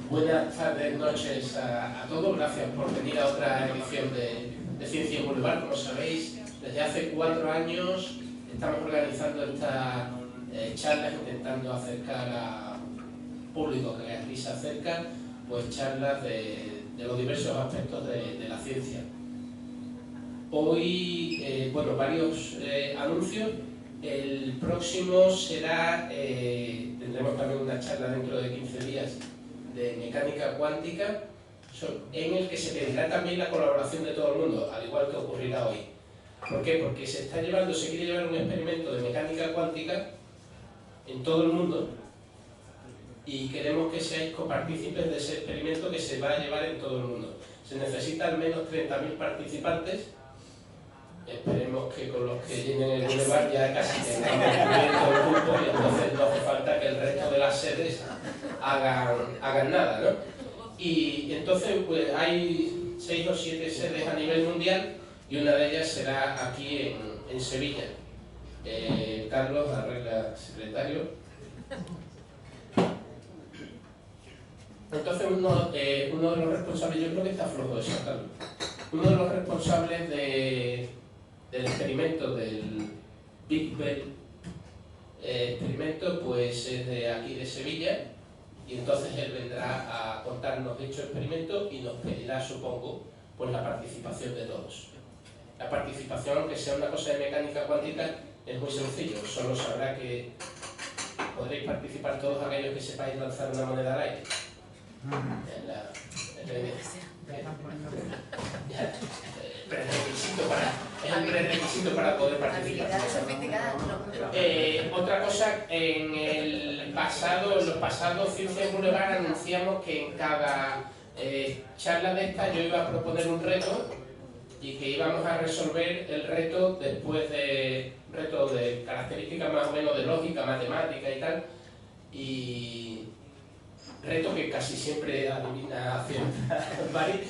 Buenas tardes, noches a todos. Gracias por venir a otra edición de Ciencia en Boulevard. Como sabéis, desde hace 4 años estamos organizando estas charlas, intentando acercar a público que aquí se acerca, pues charlas de los diversos aspectos de la ciencia. Hoy, bueno, varios anuncios. El próximo será, tendremos también una charla dentro de 15 días de mecánica cuántica, en el que se pedirá también la colaboración de todo el mundo, al igual que ocurrirá hoy. ¿Por qué? Porque se quiere llevar un experimento de mecánica cuántica en todo el mundo y queremos que seáis copartícipes de ese experimento que se va a llevar en todo el mundo. Se necesita al menos 30.000 participantes. Esperemos que con los que llenen el Boulevard ya casi tengamos cubierto el grupo y entonces no hace falta que el resto de las sedes hagan nada, ¿no? Y entonces pues, hay 6 o 7 sedes a nivel mundial y una de ellas será aquí en Sevilla. Carlos, arregla secretario. Entonces uno de los responsables, yo creo que está flojo eso, Carlos. Uno de los responsables del experimento del Big Bell experimento pues es de aquí de Sevilla y entonces él vendrá a contarnos dicho experimento y nos pedirá, supongo, pues la participación de todos. La participación, aunque sea una cosa de mecánica cuántica, es muy sencillo, solo sabrá que podréis participar todos aquellos que sepáis lanzar una moneda al aire. Es el prerequisito para poder participar. Otra cosa, en los pasados Ciencia en Boulevard anunciamos que en cada charla de esta yo iba a proponer un reto y que íbamos a resolver el reto después de reto de características más o menos de lógica, matemática y tal, y reto que casi siempre adivina cierta Bari.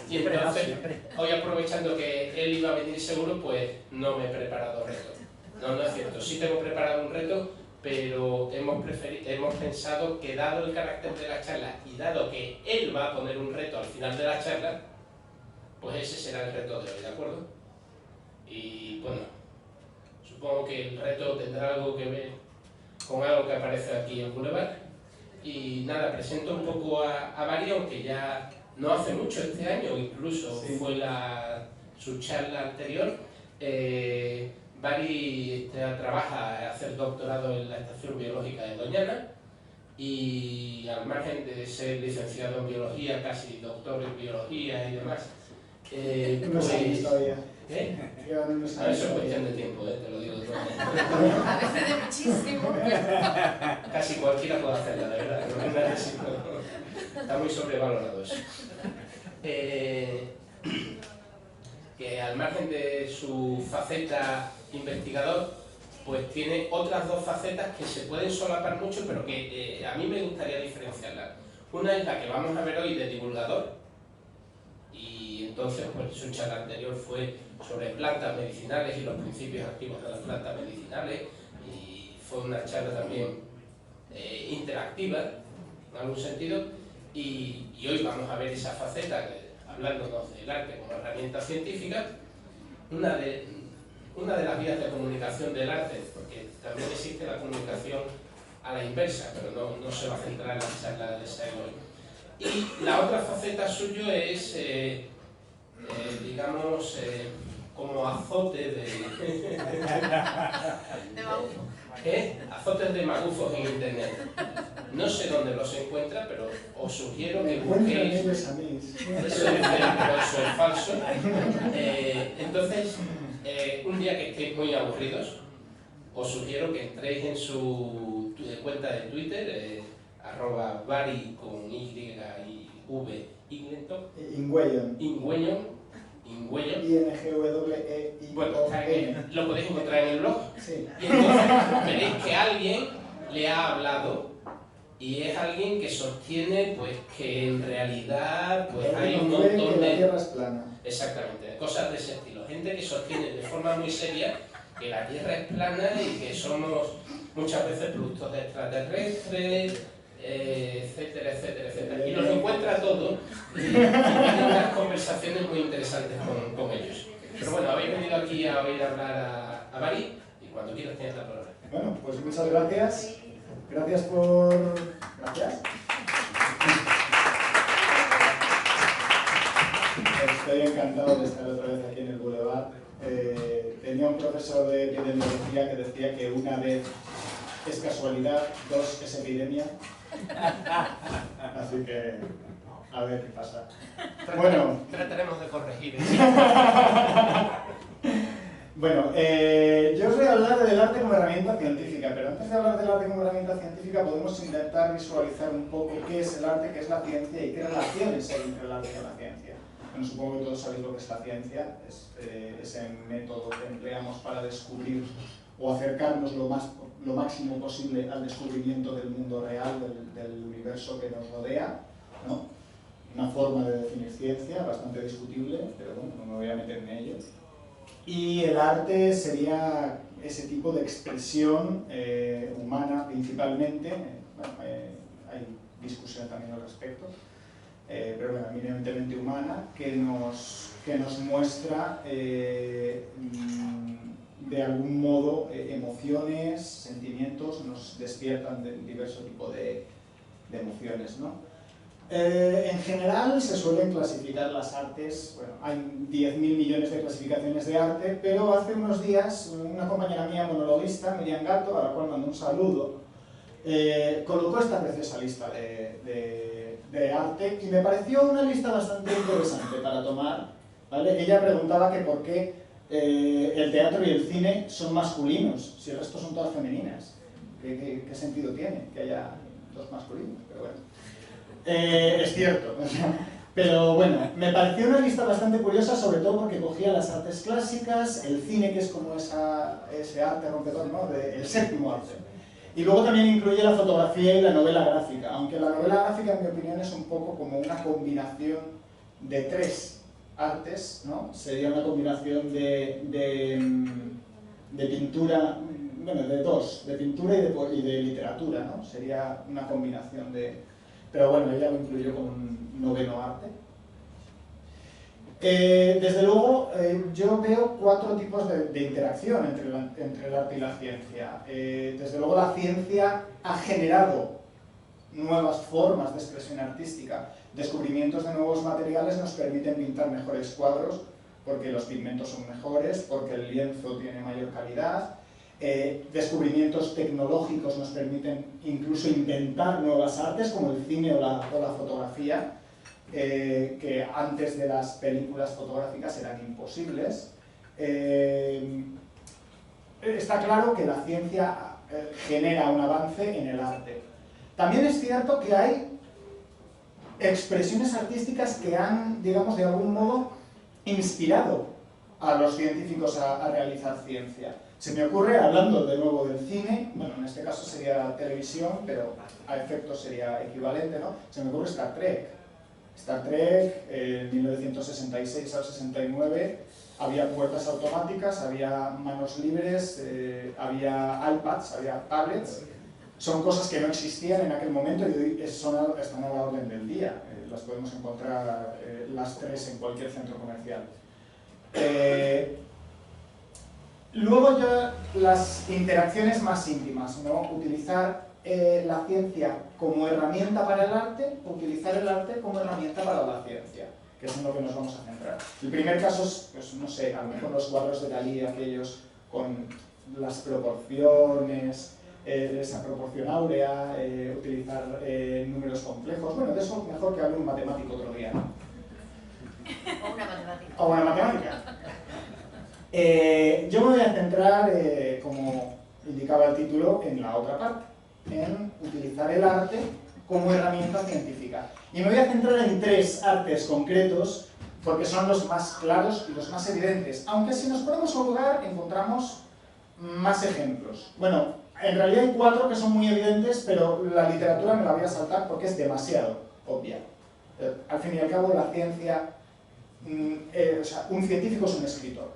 Y entonces, hoy aprovechando que él iba a venir seguro, pues no me he preparado reto. No es cierto, sí tengo preparado un reto, pero hemos pensado que dado el carácter de la charla y dado que él va a poner un reto al final de la charla, pues ese será el reto de hoy, ¿de acuerdo? Y bueno, supongo que el reto tendrá algo que ver con algo que aparece aquí en Boulevard. Y nada, presento un poco a Bari, aunque ya no hace mucho este año, incluso sí. Fue su charla anterior. Bari trabaja, hace el doctorado en la Estación Biológica de Doñana y al margen de ser licenciado en biología, casi doctor en biología y demás. Unos años todavía. Eso es cuestión de tiempo, te lo digo todo. A veces de muchísimo. Casi cualquiera puede hacerla, de verdad. Está muy sobrevalorado eso. Que al margen de su faceta investigador, pues tiene otras 2 facetas que se pueden solapar mucho, pero que a mí me gustaría diferenciarlas. Una es la que vamos a ver hoy de divulgador, y entonces pues su charla anterior fue sobre plantas medicinales y los principios activos de las plantas medicinales, y fue una charla también interactiva, en algún sentido, y hoy vamos a ver esa faceta, hablándonos del arte como herramienta científica, una de las vías de comunicación del arte, porque también existe la comunicación a la inversa, pero no se va a centrar en la charla de esa hoy. Y la otra faceta suya es, digamos, como azote de azotes de magufos en internet. No sé dónde los encuentra, pero os sugiero que busquéis. Eso es falso. Entonces, un día que estéis muy aburridos, os sugiero que entréis en su cuenta de Twitter, @Bari con Y y V, Ingüeñon. Bueno, lo podéis encontrar en el blog. Sí. Y entonces veréis que alguien le ha hablado y es alguien que sostiene pues que en realidad pues hay un montón de... La Tierra es plana. Exactamente, cosas de ese estilo. Gente que sostiene de forma muy seria que la Tierra es plana y que somos muchas veces productos de extraterrestres, etcétera, etcétera, etcétera. Y los encuentra todos y tiene unas conversaciones muy interesantes con ellos. Pero bueno, habéis venido aquí a oír hablar a Bari y cuando quieras tienes la palabra. Bueno, pues muchas gracias. Gracias por... Gracias. Estoy encantado de estar otra vez aquí en el Boulevard. Tenía un profesor de epidemiología que decía que una vez es casualidad, dos es epidemia. Así que, a ver qué pasa. Bueno. Trataremos de corregir. Bueno, yo os voy a hablar del arte como herramienta científica, pero antes de hablar del arte como herramienta científica podemos intentar visualizar un poco qué es el arte, qué es la ciencia y qué relaciones hay entre el arte y la ciencia. Bueno, supongo que todos sabéis lo que es la ciencia, es ese método que empleamos para descubrir o acercarnos lo máximo posible al descubrimiento del mundo real, del universo que nos rodea, ¿no? Una forma de definir ciencia bastante discutible, pero bueno, no me voy a meter en ello. Y el arte sería ese tipo de expresión humana principalmente, bueno, hay discusión también al respecto, pero bueno, eminentemente humana, que nos muestra de algún modo emociones, sentimientos, nos despiertan de diverso tipo de emociones, ¿no? En general se suelen clasificar las artes, bueno, hay 10.000 millones de clasificaciones de arte, pero hace unos días una compañera mía monologuista, Miriam Gatto, a la cual mando un saludo, colocó esta preciosa lista de arte y me pareció una lista bastante interesante para tomar, ¿vale? Ella preguntaba que por qué el teatro y el cine son masculinos, si el resto son todas femeninas. ¿Qué sentido tiene que haya dos masculinos? Pero bueno. Es cierto, pero bueno, me pareció una lista bastante curiosa, sobre todo porque cogía las artes clásicas, el cine, que es como ese arte rompedor, ¿no? El séptimo arte. Y luego también incluye la fotografía y la novela gráfica, aunque la novela gráfica, en mi opinión, es un poco como una combinación de tres artes, ¿no? Sería una combinación de pintura, bueno, de dos, de pintura y de literatura, ¿no? Sería una combinación de... Pero bueno, ella lo incluyó como un noveno arte. Desde luego, yo veo cuatro tipos de interacción entre el arte y la ciencia. Desde luego, la ciencia ha generado nuevas formas de expresión artística. Descubrimientos de nuevos materiales nos permiten pintar mejores cuadros, porque los pigmentos son mejores, porque el lienzo tiene mayor calidad. Descubrimientos tecnológicos nos permiten incluso inventar nuevas artes como el cine o la fotografía, que antes de las películas fotográficas eran imposibles. Está claro que la ciencia genera un avance en el arte. También es cierto que hay expresiones artísticas que han, digamos, de algún modo inspirado a los científicos a realizar ciencia. Se me ocurre, hablando de nuevo del cine, bueno, en este caso sería televisión, pero a efectos sería equivalente, ¿no? Se me ocurre Star Trek. Star Trek, en 1966 al 69, había puertas automáticas, había manos libres, había iPads, había tablets. Son cosas que no existían en aquel momento y hoy están a la orden del día. Las podemos encontrar las tres en cualquier centro comercial. Luego ya las interacciones más íntimas, ¿no? Utilizar la ciencia como herramienta para el arte, o utilizar el arte como herramienta para la ciencia, que es en lo que nos vamos a centrar. El primer caso es, pues, no sé, a lo mejor los cuadros de Dalí, aquellos con las proporciones, esa proporción áurea, utilizar números complejos. Bueno, de eso mejor que hable un matemático otro día, ¿no? O una matemática. O una matemática. Yo me voy a centrar, como indicaba el título, en la otra parte, en utilizar el arte como herramienta científica. Y me voy a centrar en tres artes concretos, porque son los más claros y los más evidentes, aunque si nos ponemos a jugar encontramos más ejemplos. Bueno, en realidad hay cuatro que son muy evidentes, pero la literatura me la voy a saltar porque es demasiado obvia. Al fin y al cabo, la ciencia, o sea, un científico es un escritor,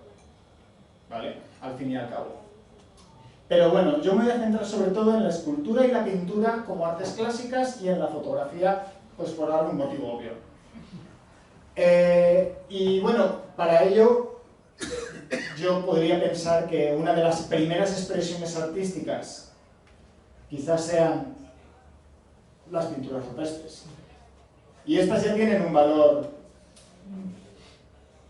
¿vale? Al fin y al cabo. Pero bueno, yo me voy a centrar sobre todo en la escultura y la pintura como artes clásicas y en la fotografía, pues por algún motivo obvio. Y bueno, para ello yo podría pensar que una de las primeras expresiones artísticas quizás sean las pinturas rupestres. Y estas ya tienen un valor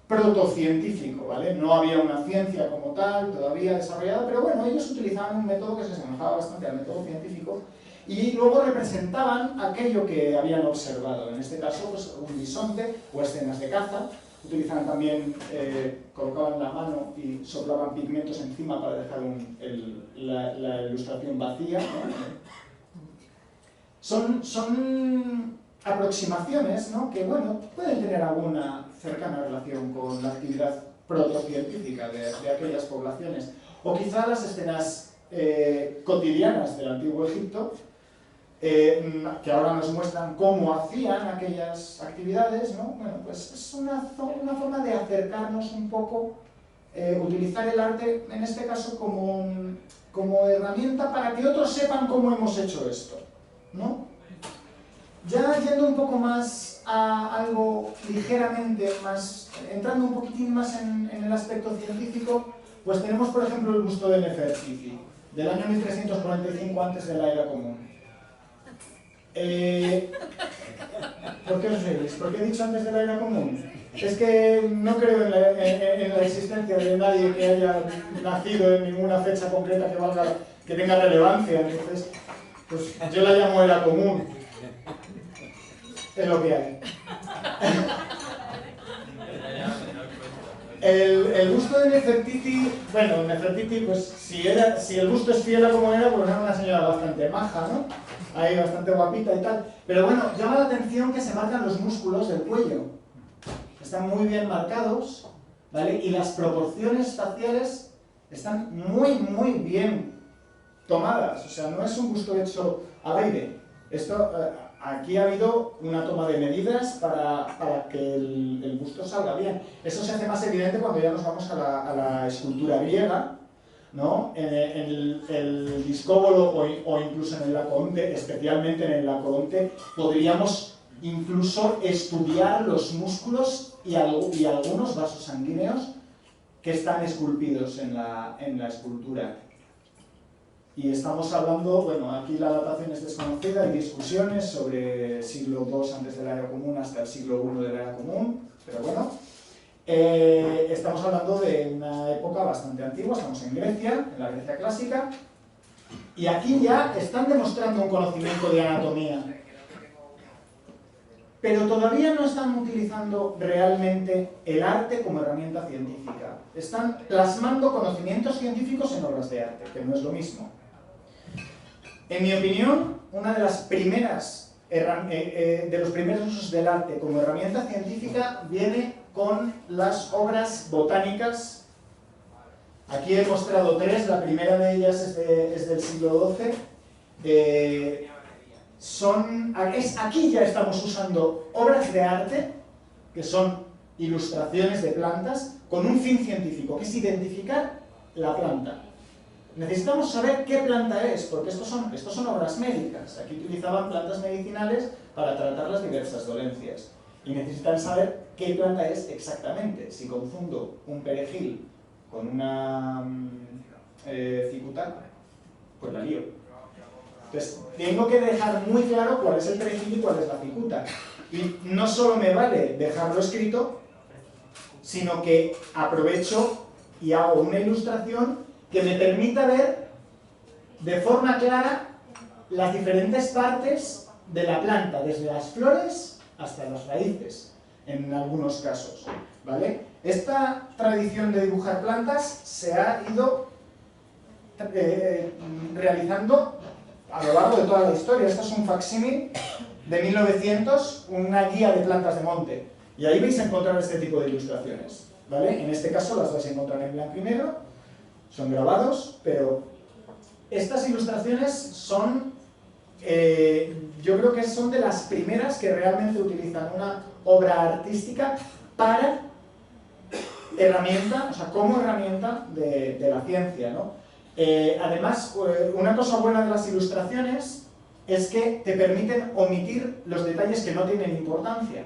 protocientífico, ¿vale? No había una ciencia como tal todavía desarrollada, pero bueno, ellos utilizaban un método que se asemejaba bastante al método científico y luego representaban aquello que habían observado, en este caso pues, un bisonte o escenas de caza. Utilizaban también, colocaban la mano y soplaban pigmentos encima para dejar la ilustración vacía, ¿no? Son aproximaciones, ¿no? Que bueno, pueden tener alguna cercana relación con la actividad protocientífica de aquellas poblaciones. O quizá las escenas cotidianas del Antiguo Egipto, que ahora nos muestran cómo hacían aquellas actividades, ¿no? Bueno, pues es una forma de acercarnos un poco, utilizar el arte, en este caso, como herramienta para que otros sepan cómo hemos hecho esto, ¿no? Ya yendo un poco más a algo ligeramente más, entrando un poquitín más en el aspecto científico, pues tenemos, por ejemplo, el busto de Nefertiti, del año 1345 antes de la era común. ¿Por qué os reís? ¿Por qué he dicho antes de la era común? Es que no creo en la existencia de nadie que haya nacido en ninguna fecha concreta que tenga relevancia, entonces pues yo la llamo era común. Es lo que hay. El busto de Nefertiti, bueno, Nefertiti, pues si el busto es fiel a como era, pues era una señora bastante maja, ¿no? Ahí bastante guapita y tal. Pero bueno, llama la atención que se marcan los músculos del cuello. Están muy bien marcados, ¿vale? Y las proporciones faciales están muy, muy bien tomadas. O sea, no es un busto hecho al aire. Esto, aquí ha habido una toma de medidas para que el busto salga bien. Eso se hace más evidente cuando ya nos vamos a la escultura griega, ¿no? En el discóbolo o incluso en el Laocoonte, especialmente en el Laocoonte, podríamos incluso estudiar los músculos y algunos vasos sanguíneos que están esculpidos en la escultura. Y estamos hablando, bueno, aquí la datación es desconocida, hay discusiones sobre siglo II antes de la era común hasta el siglo I de la era común, pero bueno, estamos hablando de una época bastante antigua, estamos en Grecia, en la Grecia clásica, y aquí ya están demostrando un conocimiento de anatomía, pero todavía no están utilizando realmente el arte como herramienta científica, están plasmando conocimientos científicos en obras de arte, que no es lo mismo. En mi opinión, una de las primeras de los primeros usos del arte como herramienta científica viene con las obras botánicas. Aquí he mostrado tres, la primera de ellas es del siglo XII. Aquí ya estamos usando obras de arte, que son ilustraciones de plantas, con un fin científico, que es identificar la planta. Necesitamos saber qué planta es, porque estos son obras médicas. Aquí utilizaban plantas medicinales para tratar las diversas dolencias. Y necesitan saber qué planta es exactamente. Si confundo un perejil con una cicuta, pues la lío. Entonces, tengo que dejar muy claro cuál es el perejil y cuál es la cicuta. Y no solo me vale dejarlo escrito, sino que aprovecho y hago una ilustración que me permita ver de forma clara las diferentes partes de la planta, desde las flores hasta las raíces, en algunos casos, ¿vale? Esta tradición de dibujar plantas se ha ido realizando a lo largo de toda la historia. Esto es un facsímil de 1900, una guía de plantas de monte, y ahí vais a encontrar este tipo de ilustraciones, ¿vale? En este caso las vais a encontrar en blanco y negro, son grabados, pero estas ilustraciones son, yo creo que son de las primeras que realmente utilizan una obra artística para herramienta, o sea, como herramienta de la ciencia, ¿no? Además, una cosa buena de las ilustraciones es que te permiten omitir los detalles que no tienen importancia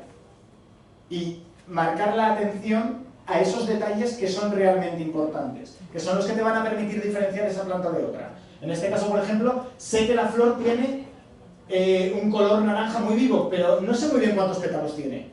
y marcar la atención a esos detalles que son realmente importantes, que son los que te van a permitir diferenciar esa planta de otra. En este caso, por ejemplo, sé que la flor tiene un color naranja muy vivo, pero no sé muy bien cuántos pétalos tiene,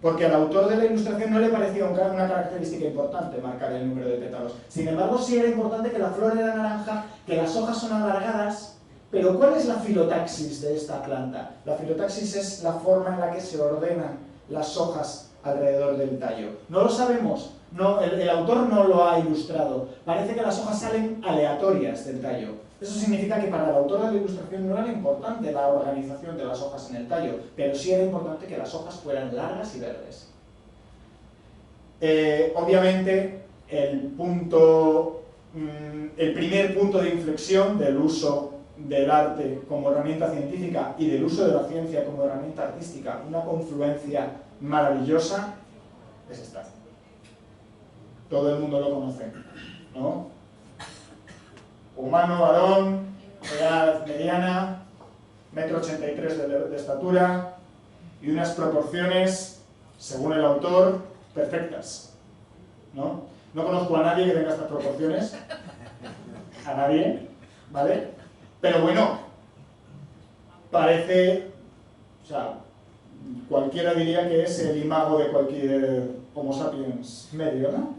porque al autor de la ilustración no le parecía una característica importante marcar el número de pétalos. Sin embargo, sí era importante que la flor era naranja, que las hojas son alargadas. Pero ¿cuál es la filotaxis de esta planta? La filotaxis es la forma en la que se ordenan las hojas alrededor del tallo. No lo sabemos, no, el autor no lo ha ilustrado. Parece que las hojas salen aleatorias del tallo. Eso significa que para el autor de la ilustración no era importante la organización de las hojas en el tallo, pero sí era importante que las hojas fueran largas y verdes. Obviamente, el primer punto de inflexión del uso del arte como herramienta científica y del uso de la ciencia como herramienta artística, una confluencia maravillosa, es esta. Todo el mundo lo conoce, ¿no? Humano, varón, edad mediana, 1,83 m de estatura y unas proporciones, según el autor, perfectas, ¿no? No conozco a nadie que tenga estas proporciones, a nadie, ¿vale? Pero bueno, parece, o sea, cualquiera diría que es el imago de cualquier Homo sapiens medio, ¿no?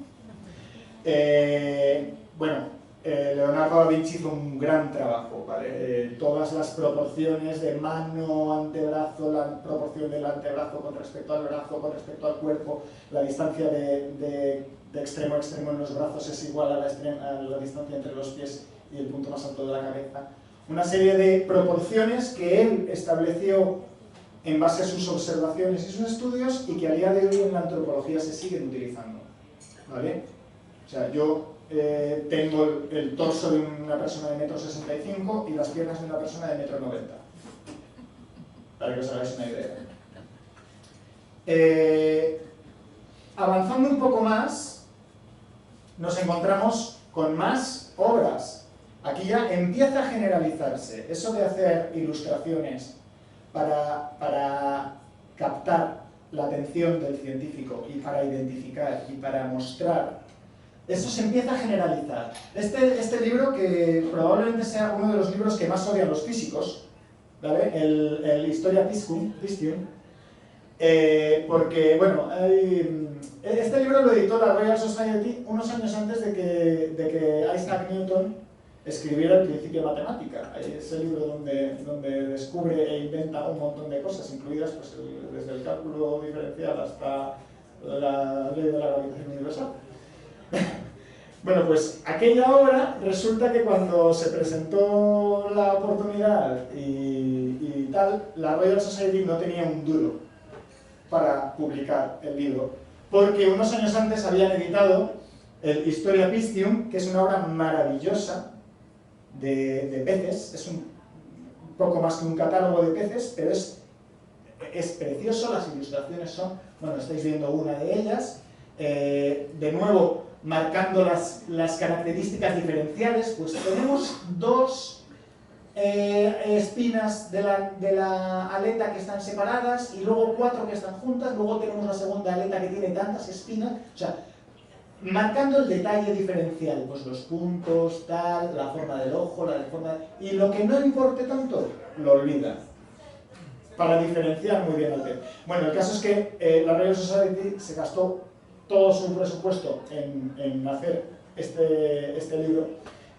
Leonardo da Vinci hizo un gran trabajo, ¿vale? Todas las proporciones de mano, antebrazo, la proporción del antebrazo con respecto al brazo, con respecto al cuerpo, la distancia de extremo a extremo en los brazos es igual a la distancia entre los pies y el punto más alto de la cabeza. Una serie de proporciones que él estableció en base a sus observaciones y sus estudios y que a día de hoy en la antropología se siguen utilizando, ¿vale? O sea, yo tengo el torso de una persona de 1,65 m y las piernas de una persona de 1,90 m, para que os hagáis una idea. Avanzando un poco más, nos encontramos con más obras. Aquí ya empieza a generalizarse eso de hacer ilustraciones para captar la atención del científico y para identificar y para mostrar. Eso se empieza a generalizar. Este libro, que probablemente sea uno de los libros que más odian los físicos, ¿vale? El Historia Piscium, porque, bueno, este libro lo editó la Royal Society unos años antes de que Isaac Newton escribiera el Principia Matemática. Es el libro donde descubre e inventa un montón de cosas, incluidas pues, desde el cálculo diferencial hasta la ley de la gravitación universal. Bueno, pues aquella obra resulta que cuando se presentó la oportunidad y tal, la Royal Society no tenía un duro para publicar el libro, porque unos años antes habían editado el Historia Piscium, que es una obra maravillosa de peces, es un poco más que un catálogo de peces, pero es precioso, las ilustraciones son, bueno, estáis viendo una de ellas, de nuevo marcando las características diferenciales, pues tenemos dos espinas de la aleta que están separadas y luego 4 que están juntas, luego tenemos la segunda aleta que tiene tantas espinas, o sea, marcando el detalle diferencial, pues los puntos, tal, la forma del ojo, y lo que no importe tanto, lo olvida, para diferenciar muy bien al tema. Bueno, el caso es que la Royal Society se gastó todo su presupuesto en hacer este libro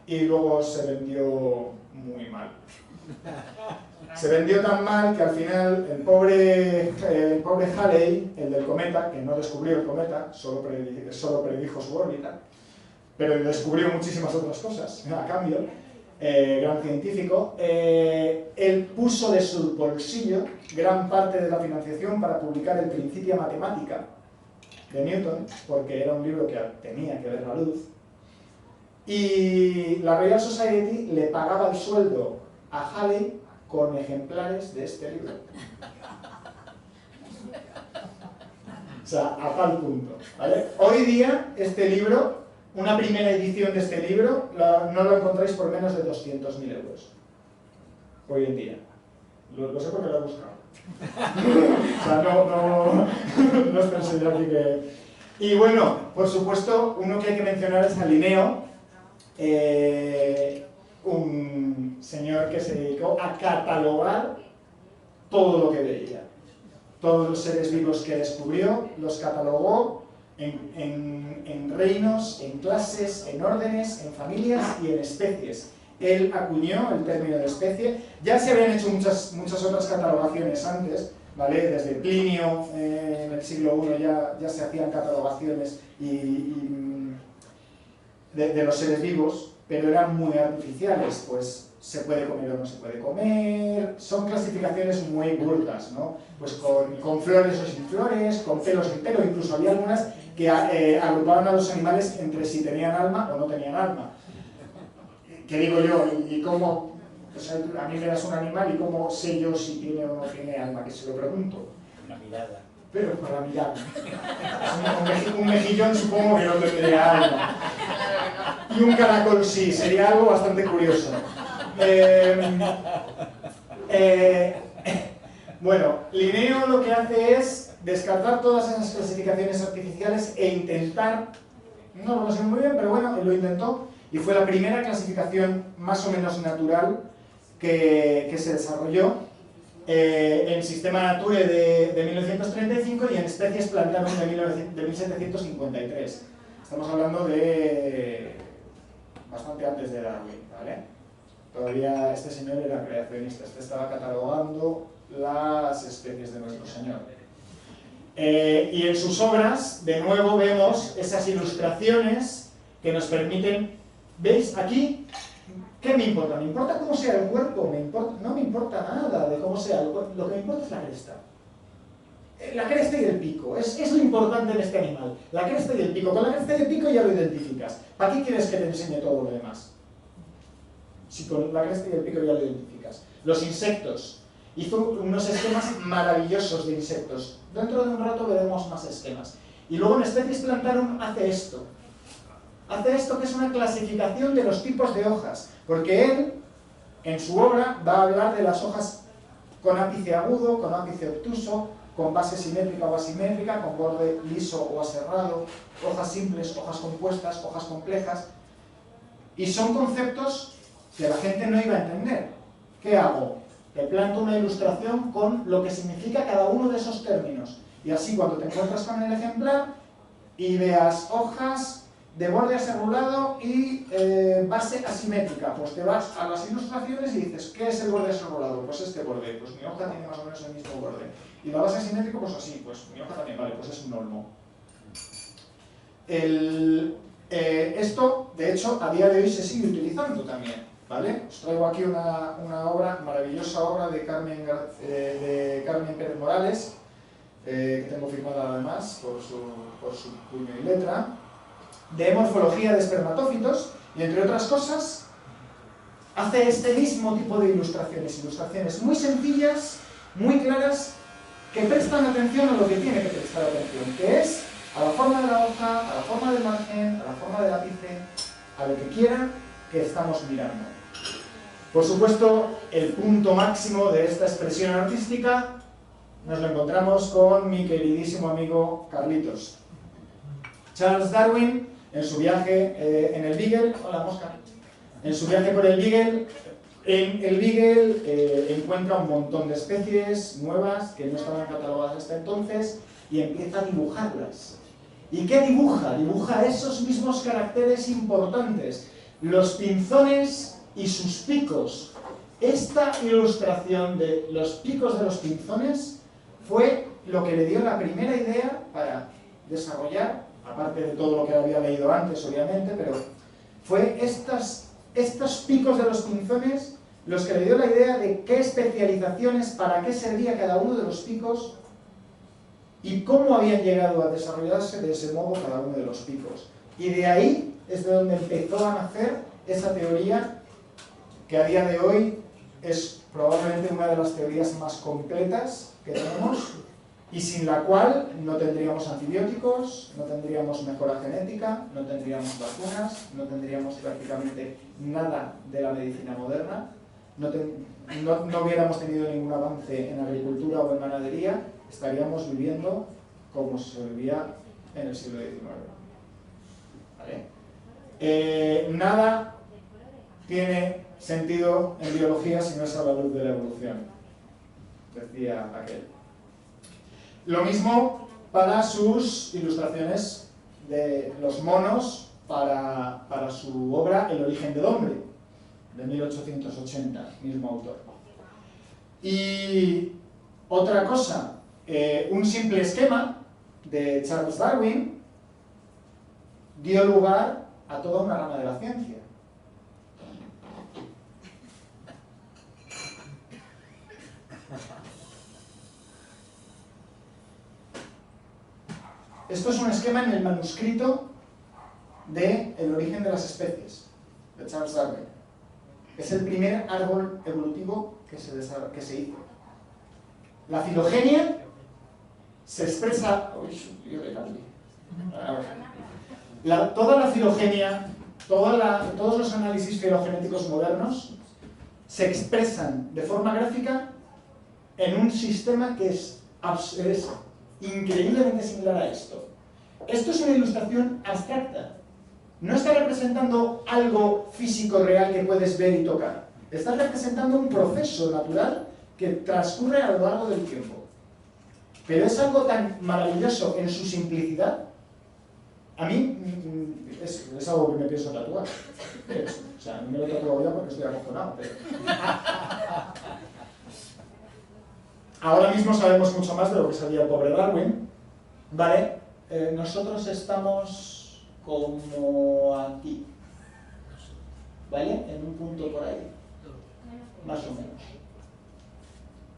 y luego se vendió muy mal. Se vendió tan mal que al final el pobre Halley, el del cometa, que no descubrió el cometa, solo predijo su órbita, pero descubrió muchísimas otras cosas a cambio, gran científico, él puso de su bolsillo gran parte de la financiación para publicar el Principia Matemática de Newton, porque era un libro que tenía que ver la luz, y la Royal Society le pagaba el sueldo a Halley con ejemplares de este libro. O sea, a tal punto, ¿vale? Hoy día este libro una primera edición de este libro no lo encontráis por menos de 200.000 euros hoy en día. Lo sé porque lo he buscado. O sea, no os pensé yo aquí que... Y bueno, por supuesto, uno que hay que mencionar es a Linneo, un señor que se dedicó a catalogar todo lo que veía. Todos los seres vivos que descubrió los catalogó en reinos, en clases, en órdenes, en familias y en especies. Él acuñó el término de especie. Ya se habían hecho muchas otras catalogaciones antes, ¿vale? Desde Plinio, en el siglo I ya se hacían catalogaciones de los seres vivos, pero eran muy artificiales, pues se puede comer o no se puede comer, son clasificaciones muy burdas, ¿no? Pues con flores o sin flores, con pelos sin pelo, incluso había algunas que agrupaban a los animales entre si tenían alma o no tenían alma. ¿Qué digo yo? ¿Y cómo? Pues a mí me das un animal y cómo sé yo si tiene o no tiene alma, que se lo pregunto. La mirada. Pero por la mirada. Un mejillón supongo que no tendría alma. Y un caracol sí, sería algo bastante curioso. Bueno, Linneo lo que hace es descartar todas esas clasificaciones artificiales e intentar, no lo sé muy bien, pero bueno, él lo intentó y fue la primera clasificación más o menos natural que se desarrolló en Sistema Nature de 1935 y en Species Plantarum de 1753. Estamos hablando de bastante antes de Darwin, ¿vale? Todavía este señor era creacionista, este estaba catalogando las especies de nuestro Señor. Y en sus obras, de nuevo, vemos esas ilustraciones que nos permiten... ¿Veis? Aquí, ¿qué me importa? ¿Me importa cómo sea el cuerpo? No me importa nada de cómo sea el cuerpo. Lo que me importa es la cresta. La cresta y el pico. Es lo importante en este animal. La cresta y el pico. Con la cresta y el pico ya lo identificas. ¿Para qué quieres que te enseñe todo lo demás? Si con la cresta y el pico ya lo identificas. Los insectos. Hizo unos esquemas maravillosos de insectos. Dentro de un rato veremos más esquemas. Y luego en Species Plantarum hace esto. Hace esto que es una clasificación de los tipos de hojas. Porque él, en su obra, va a hablar de las hojas con ápice agudo, con ápice obtuso, con base simétrica o asimétrica, con borde liso o aserrado, hojas simples, hojas compuestas, hojas complejas. Y son conceptos que la gente no iba a entender. ¿Qué hago? Te planto una ilustración con lo que significa cada uno de esos términos. Y así cuando te encuentras con el ejemplar y veas hojas de borde aserrulado y base asimétrica, pues te vas a las ilustraciones y dices, ¿qué es el borde aserrulado? Pues este borde, pues mi hoja tiene más o menos el mismo borde. Y la base asimétrica, pues así, pues mi hoja también, vale, pues es un olmo. Esto, de hecho, a día de hoy se sigue utilizando también, ¿vale? Os traigo aquí una obra, maravillosa obra de Carmen Pérez Morales, que tengo firmada además por su puño y letra, de morfología de espermatófitos, y entre otras cosas, hace este mismo tipo de ilustraciones muy sencillas, muy claras, que prestan atención a lo que tiene que prestar atención, que es a la forma de la hoja, a la forma del margen, a la forma del ápice, a lo que quiera que estamos mirando. Por supuesto, el punto máximo de esta expresión artística nos lo encontramos con mi queridísimo amigo Carlitos. Charles Darwin, en su viaje en el Beagle, hola mosca, en su viaje por el Beagle, encuentra un montón de especies nuevas que no estaban catalogadas hasta entonces y empieza a dibujarlas. ¿Y qué dibuja? Dibuja esos mismos caracteres importantes, los pinzones y sus picos. Esta ilustración de los picos de los pinzones fue lo que le dio la primera idea para desarrollar, aparte de todo lo que había leído antes, obviamente, pero fue estos picos de los pinzones los que le dio la idea de qué especializaciones, para qué servía cada uno de los picos y cómo habían llegado a desarrollarse de ese modo cada uno de los picos. Y de ahí es de donde empezó a nacer esa teoría que a día de hoy es probablemente una de las teorías más completas que tenemos y sin la cual no tendríamos antibióticos, no tendríamos mejora genética, no tendríamos vacunas, no tendríamos prácticamente nada de la medicina moderna, no hubiéramos tenido ningún avance en agricultura o en ganadería, estaríamos viviendo como se vivía en el siglo XIX. ¿Vale? Nada tiene sentido en biología si no es a la luz de la evolución, decía aquel. Lo mismo para sus ilustraciones de los monos para su obra El origen del hombre, de 1880, mismo autor. Y otra cosa, un simple esquema de Charles Darwin dio lugar a toda una rama de la ciencia. Esto es un esquema en el manuscrito de El origen de las especies, de Charles Darwin. Es el primer árbol evolutivo que se hizo. La filogenia se expresa... toda la filogenia, todos los análisis filogenéticos modernos se expresan de forma gráfica en un sistema que es increíblemente similar a esto. Esto es una ilustración abstracta. No está representando algo físico real que puedes ver y tocar. Está representando un proceso natural que transcurre a lo largo del tiempo. Pero es algo tan maravilloso en su simplicidad. A mí es algo que me pienso tatuar. O sea, no me lo he tatuado ya porque estoy acojonado. Pero... Ahora mismo sabemos mucho más de lo que sabía el pobre Darwin. ¿Vale? Nosotros estamos como aquí. ¿Vale? En un punto por ahí. Más o menos.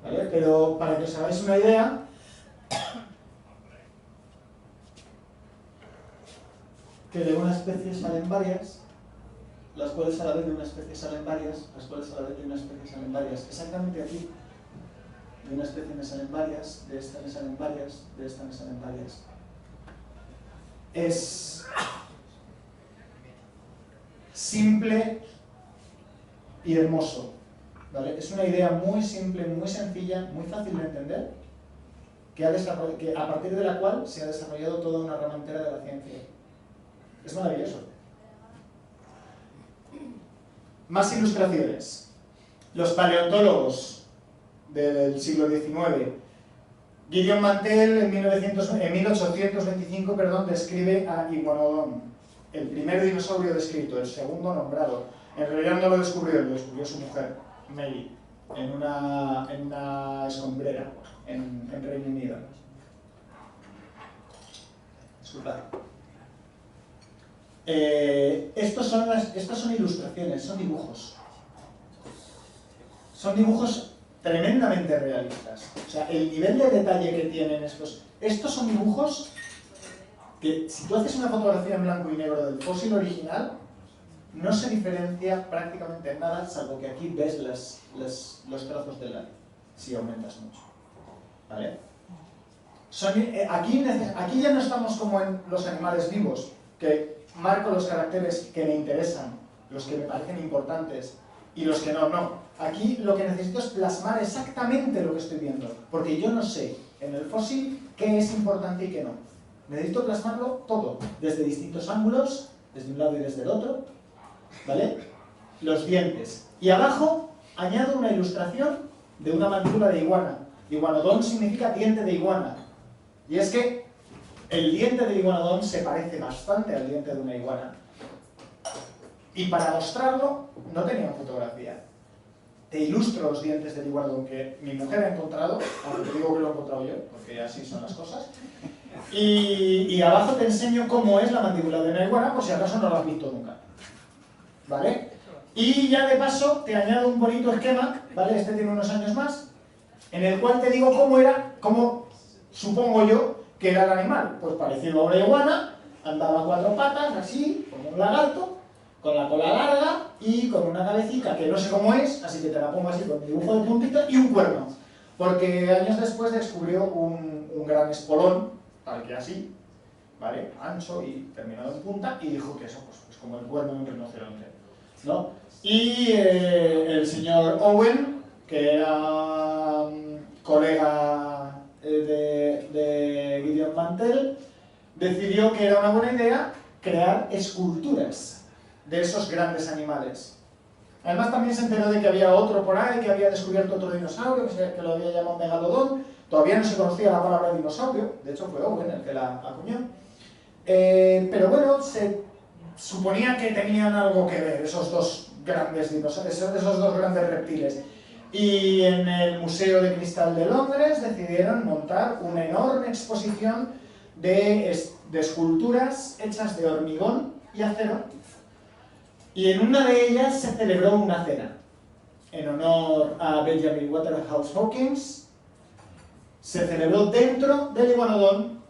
¿Vale? Pero para que os hagáis una idea, que de una especie salen varias, las cuales a la vez de una especie salen varias, las cuales a la vez de una especie salen varias. Exactamente aquí. De una especie me salen varias, de esta me salen varias, de esta me salen varias. Es simple y hermoso, ¿vale? Es una idea muy simple, muy sencilla, muy fácil de entender, que a partir de la cual se ha desarrollado toda una rama entera de la ciencia. Es maravilloso. Más ilustraciones. Los paleontólogos del siglo XIX. Gideon Mantell en 1825 describe a Iguanodon, el primer dinosaurio descrito, el segundo nombrado. En realidad no lo descubrió él, lo descubrió su mujer, Mary, en una escombrera en Reino Unido. Disculpad. Estas son ilustraciones, son dibujos. Son dibujos tremendamente realistas. O sea, el nivel de detalle que tienen estos son dibujos que, si tú haces una fotografía en blanco y negro del fósil original, no se diferencia prácticamente en nada, salvo que aquí ves los trazos del lápiz, si aumentas mucho. ¿Vale? Aquí ya no estamos como en los animales vivos, que marco los caracteres que me interesan, los que me parecen importantes, y los que no. Aquí lo que necesito es plasmar exactamente lo que estoy viendo, porque yo no sé en el fósil qué es importante y qué no. Necesito plasmarlo todo, desde distintos ángulos, desde un lado y desde el otro, ¿vale? Los dientes. Y abajo añado una ilustración de una mandíbula de iguana. Iguanodon significa diente de iguana. Y es que el diente de Iguanodon se parece bastante al diente de una iguana. Y para mostrarlo, no tenía fotografía. Te ilustro los dientes del Iguanodon que mi mujer ha encontrado, aunque te digo que lo he encontrado yo, porque así son las cosas. Y abajo te enseño cómo es la mandíbula de una iguana, por si acaso no lo has visto nunca. ¿Vale? Y ya de paso te añado un bonito esquema, ¿vale? Este tiene unos años más, en el cual te digo cómo supongo yo que era el animal. Pues parecido a una iguana, andaba a cuatro patas, así, como un lagarto, con la cola larga y con una cabecita que no sé cómo es, así que te la pongo así con mi dibujo de puntita y un cuerno. porque años después descubrió un gran espolón, tal que así, ¿vale? Ancho y terminado en punta, y dijo que eso, pues como el cuerno de un rinoceronte, ¿no? Y el señor Owen, que era colega de Gideon Mantell, decidió que era una buena idea crear esculturas de esos grandes animales. Además también se enteró de que había otro por ahí, que había descubierto otro dinosaurio, que lo había llamado Megalodón. Todavía no se conocía la palabra dinosaurio, de hecho fue Owen el que la acuñó. Pero bueno, se suponía que tenían algo que ver esos dos grandes dinosaurios, esos dos grandes reptiles. Y en el Museo de Cristal de Londres decidieron montar una enorme exposición de esculturas hechas de hormigón y acero. Y en una de ellas se celebró una cena en honor a Benjamin Waterhouse Hawkins. Se celebró dentro del Iguanodon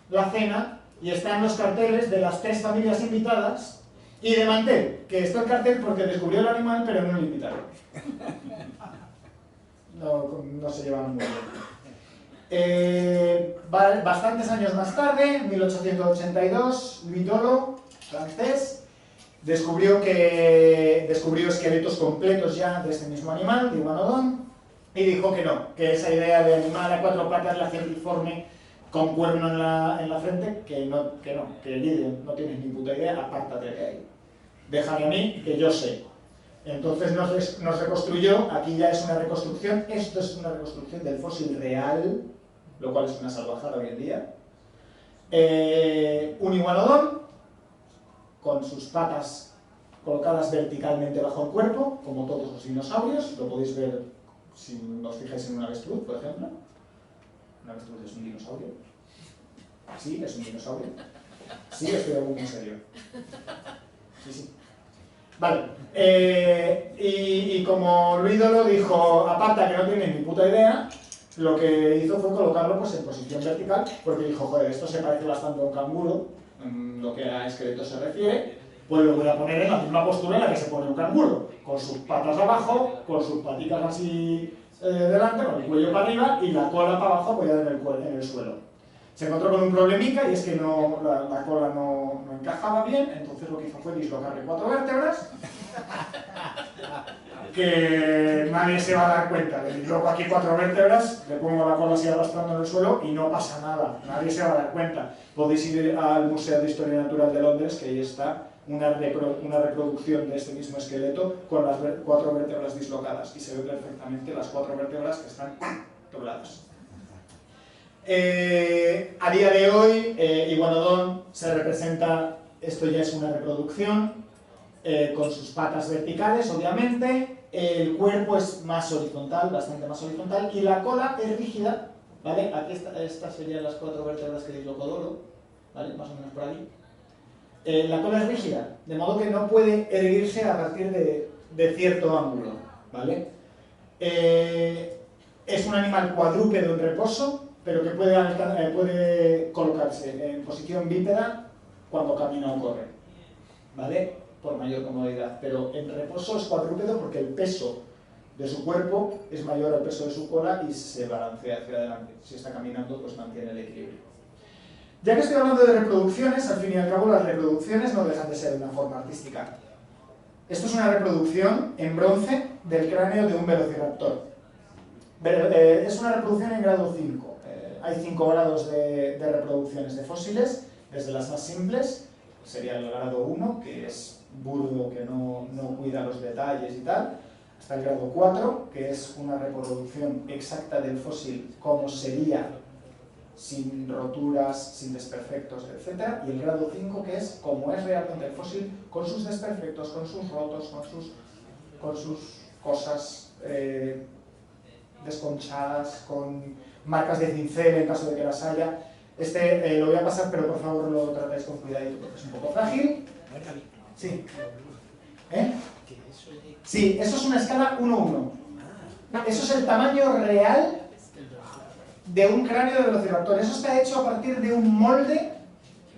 la cena y están los carteles de las 3 familias invitadas y de Mantell, que está el cartel porque descubrió el animal pero no lo invitaron. No se llevaron muy bien. Bastantes años más tarde, en 1882, Louis Dolo, francés, descubrió esqueletos completos ya de este mismo animal, de Iguanodon, y dijo que no, que esa idea de animal a 4 patas, la cerviforme, con cuerno en la frente, que Gideon, no tienes ni puta idea, apártate de ahí. Déjame a mí, que yo sé. Entonces nos reconstruyó, aquí ya es una reconstrucción, esto es una reconstrucción del fósil real, lo cual es una salvajada hoy en día. Un iguanodon, con sus patas colocadas verticalmente bajo el cuerpo, como todos los dinosaurios, lo podéis ver si os fijáis en un avestruz, por ejemplo. ¿Un avestruz es un dinosaurio? Sí, es un dinosaurio. Sí, estoy hablando en serio. Sí. Vale, y como Louis Dolo dijo, aparta que no tiene ni puta idea, lo que hizo fue colocarlo pues, en posición vertical, porque dijo, joder, esto se parece bastante a un canguro, en lo que a esqueleto se refiere, pues lo voy a poner en la misma postura en la que se pone un canguro, con sus patas abajo, con sus patitas así delante, con el cuello para arriba y la cola para abapo apoyada en el suelo. Se encontró con un problemica y es que la cola no encajaba bien, entonces lo que hizo fue dislocarle 4 vértebras, que nadie se va a dar cuenta. Le disloco aquí 4 vértebras, le pongo la cola así arrastrando en el suelo y no pasa nada, nadie se va a dar cuenta. Podéis ir al Museo de Historia Natural de Londres, que ahí está una reproducción de este mismo esqueleto con las 4 vértebras dislocadas y se ve perfectamente las 4 vértebras que están dobladas. A día de hoy, Iguanodon se representa, esto ya es una reproducción, con sus patas verticales, obviamente, el cuerpo es más horizontal, bastante más horizontal, y la cola es rígida, ¿vale? Aquí estas serían las 4 vértebras que dislocó Dolo, ¿vale? Más o menos por aquí. La cola es rígida, de modo que no puede erguirse a partir de cierto ángulo, ¿vale? Es un animal cuadrúpedo en reposo, pero que puede colocarse en posición bípeda cuando camina o corre, ¿vale? Por mayor comodidad, pero en reposo es cuadrúpedo porque el peso de su cuerpo es mayor al peso de su cola y se balancea hacia adelante. Si está caminando, pues mantiene el equilibrio. Ya que estoy hablando de reproducciones, al fin y al cabo las reproducciones no dejan de ser de una forma artística. Esto es una reproducción en bronce del cráneo de un velociraptor. Es una reproducción en grado 5. Hay 5 grados de reproducciones de fósiles, desde las más simples, sería el grado 1, que es burdo, que no cuida los detalles y tal, hasta el grado 4, que es una reproducción exacta del fósil como sería, sin roturas, sin desperfectos, etc. Y el grado 5, que es como es realmente el fósil, con sus desperfectos, con sus rotos, con sus cosas desconchadas, con marcas de cincel en caso de que las haya. Lo voy a pasar, pero por favor lo tratáis con cuidadito porque es un poco frágil. Sí. Sí, eso es una escala 1:1. Eso es el tamaño real de un cráneo de velociraptor. Eso está hecho a partir de un molde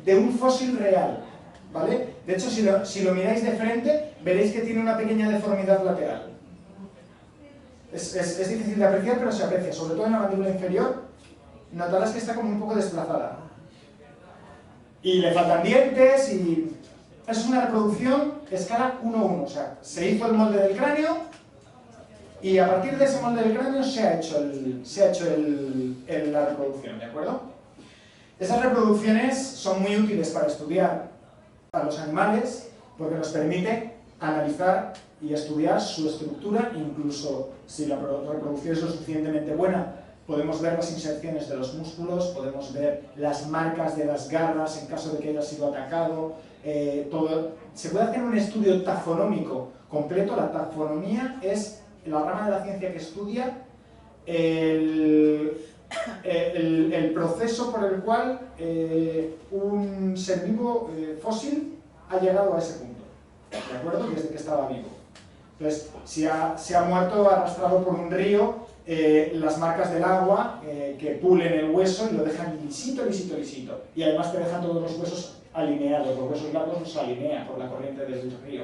de un fósil real, ¿vale? De hecho, si lo miráis de frente, veréis que tiene una pequeña deformidad lateral. Es difícil de apreciar, pero se aprecia, sobre todo en la mandíbula inferior. Notarás que está como un poco desplazada. Y le faltan dientes y... Es una reproducción escala 1:1, o sea, se hizo el molde del cráneo y a partir de ese molde del cráneo se ha hecho la reproducción, ¿de acuerdo? Esas reproducciones son muy útiles para estudiar a los animales porque nos permite analizar y estudiar su estructura, incluso si la reproducción es lo suficientemente buena, podemos ver las inserciones de los músculos, podemos ver las marcas de las garras en caso de que haya sido atacado, todo. Se puede hacer un estudio taxonómico completo. La taxonomía es la rama de la ciencia que estudia el proceso por el cual un ser vivo fósil ha llegado a ese punto, ¿de acuerdo? Desde que estaba vivo. Entonces, se ha muerto arrastrado por un río, las marcas del agua que pulen el hueso y lo dejan lisito, lisito, lisito. Y además te dejan todos los huesos alineados, los huesos largos los alinea por la corriente del río.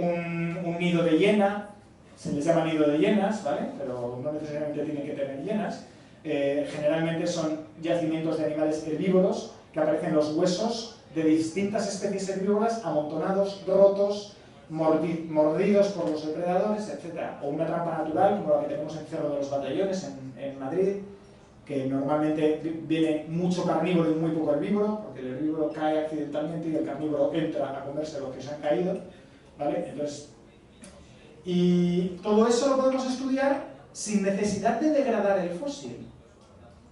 Un nido de hiena, se les llama nido de hienas, ¿vale? Pero no necesariamente tienen que tener hienas. Generalmente son yacimientos de animales herbívoros que aparecen los huesos de distintas especies herbívoras amontonados, rotos, mordidos por los depredadores, etc. O una trampa natural como la que tenemos en Cerro de los Batallones en Madrid, que normalmente viene mucho carnívoro y muy poco herbívoro, porque el herbívoro cae accidentalmente y el carnívoro entra a comerse los que se han caído, ¿vale? Entonces, y todo eso lo podemos estudiar sin necesidad de degradar el fósil.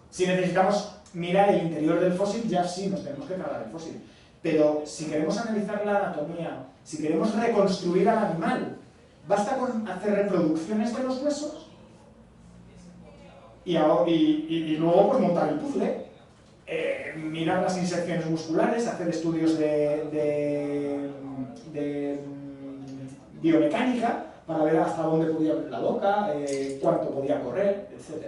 Si necesitamos mirar el interior del fósil, ya sí nos tenemos que cargar el fósil. Pero si queremos analizar la anatomía, si queremos reconstruir al animal, basta con hacer reproducciones de los huesos y luego pues, montar el puzzle, mirar las inserciones musculares, hacer estudios de biomecánica para ver hasta dónde podía abrir la boca, cuánto podía correr, etc.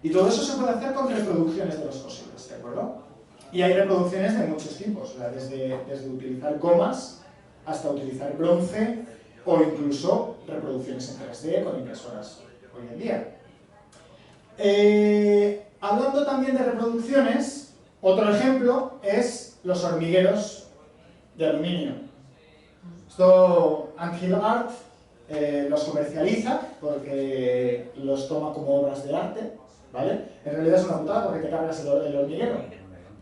Y todo eso se puede hacer con reproducciones de los fósiles, ¿de acuerdo? Y hay reproducciones de muchos tipos, o sea, desde utilizar gomas hasta utilizar bronce o incluso reproducciones en 3D con impresoras hoy en día. Hablando también de reproducciones, otro ejemplo es los hormigueros de aluminio. Esto Angel Art los comercializa porque los toma como obras de arte, ¿vale? En realidad es una putada porque te cargas el hormiguero,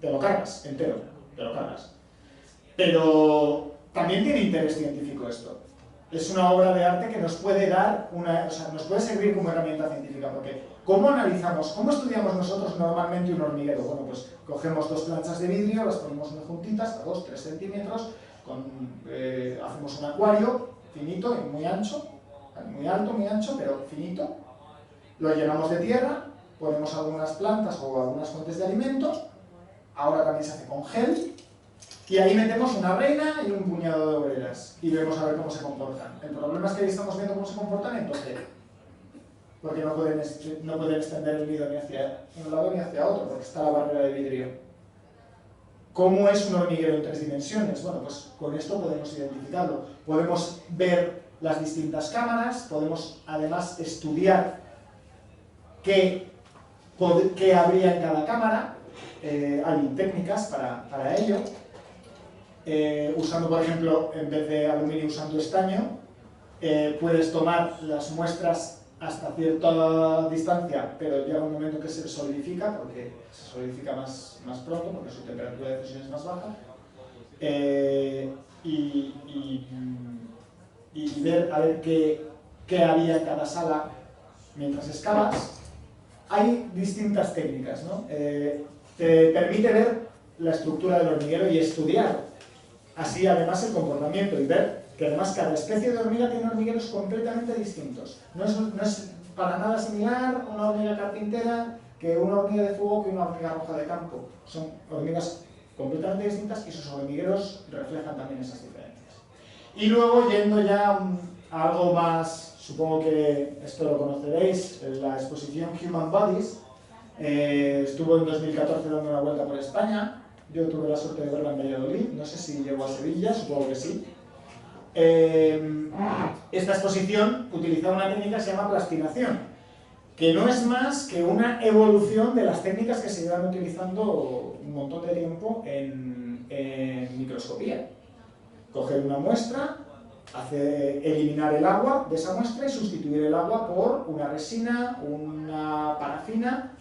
te lo cargas entero, te lo cargas. Pero también tiene interés científico esto. Es una obra de arte que nos puede dar nos puede servir como herramienta científica, porque ¿cómo analizamos, cómo estudiamos nosotros normalmente un hormiguero? Bueno, pues cogemos dos planchas de vidrio, las ponemos muy juntitas, a 2-3 centímetros, hacemos un acuario finito y muy ancho, muy alto, muy ancho, pero finito, lo llenamos de tierra, ponemos algunas plantas o algunas fuentes de alimentos, ahora también se hace con gel, y ahí metemos una reina y un puñado de obreras y vemos a ver cómo se comportan. El problema es que ahí estamos viendo cómo se comportan en 2D, porque no pueden extender el nido ni hacia un lado ni hacia otro, porque está la barrera de vidrio. ¿Cómo es un hormiguero en 3 dimensiones? Bueno, pues con esto podemos identificarlo. Podemos ver las distintas cámaras, podemos además estudiar qué habría en cada cámara. Hay técnicas para ello. Usando, por ejemplo, en vez de aluminio, usando estaño, puedes tomar las muestras hasta cierta distancia, pero llega un momento que se solidifica, porque se solidifica más pronto, porque su temperatura de fusión es más baja, y ver a ver qué había en cada sala mientras excavas. Hay distintas técnicas, ¿no? Te permite ver la estructura del hormiguero y estudiar así además el comportamiento y ver que además cada especie de hormiga tiene hormigueros completamente distintos. No es para nada similar una hormiga carpintera que una hormiga de fuego que una hormiga roja de campo. Son hormigas completamente distintas y sus hormigueros reflejan también esas diferencias. Y luego, yendo ya a algo más, supongo que esto lo conoceréis, la exposición Human Bodies, estuvo en 2014 dando una vuelta por España. Yo tuve la suerte de verla en Valladolid, no sé si llegó a Sevilla, supongo que sí. esta exposición utilizaba una técnica que se llama plastinación, que no es más que una evolución de las técnicas que se llevan utilizando un montón de tiempo en microscopía. Coger una muestra, eliminar el agua de esa muestra y sustituir el agua por una resina, una parafina,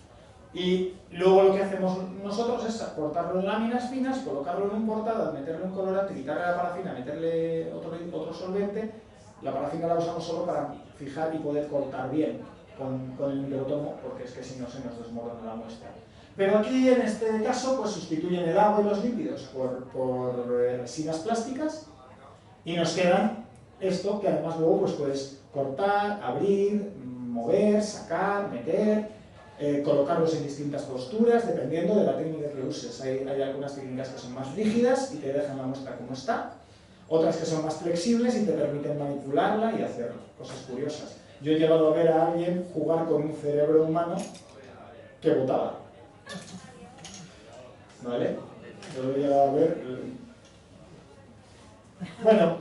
y luego lo que hacemos nosotros es cortarlo en láminas finas, colocarlo en un portada, meterle un colorante, quitarle la parafina, meterle otro solvente. La parafina la usamos solo para fijar y poder cortar bien con el microtomo, porque es que si no se nos desmorona la muestra. Pero aquí en este caso pues sustituyen el agua y los lípidos por resinas plásticas y nos quedan esto que además luego pues puedes cortar, abrir, mover, sacar, meter, colocarlos en distintas posturas dependiendo de la técnica que uses. Hay algunas técnicas que son más rígidas y te dejan la muestra como está, otras que son más flexibles y te permiten manipularla y hacer cosas curiosas. Yo he llegado a ver a alguien jugar con un cerebro humano que botaba. ¿Vale? Yo lo he llegado a ver. Bueno,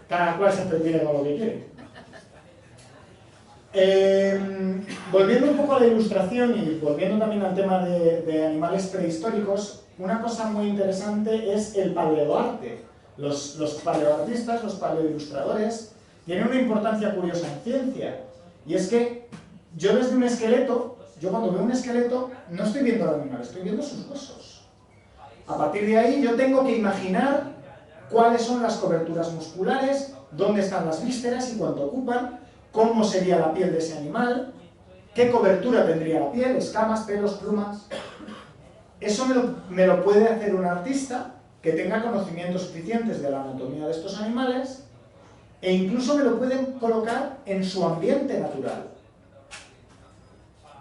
cada cual se entretiene con lo que quiere. Volviendo un poco a la ilustración y volviendo también al tema de animales prehistóricos, una cosa muy interesante es el paleoarte. Los paleoartistas, los paleoilustradores, tienen una importancia curiosa en ciencia, y es que yo desde un esqueleto, yo cuando veo un esqueleto no estoy viendo al animal, estoy viendo sus huesos. A partir de ahí yo tengo que imaginar cuáles son las coberturas musculares, dónde están las vísceras y cuánto ocupan, cómo sería la piel de ese animal, qué cobertura tendría la piel, escamas, pelos, plumas. Eso me lo puede hacer un artista que tenga conocimientos suficientes de la anatomía de estos animales, e incluso me lo pueden colocar en su ambiente natural,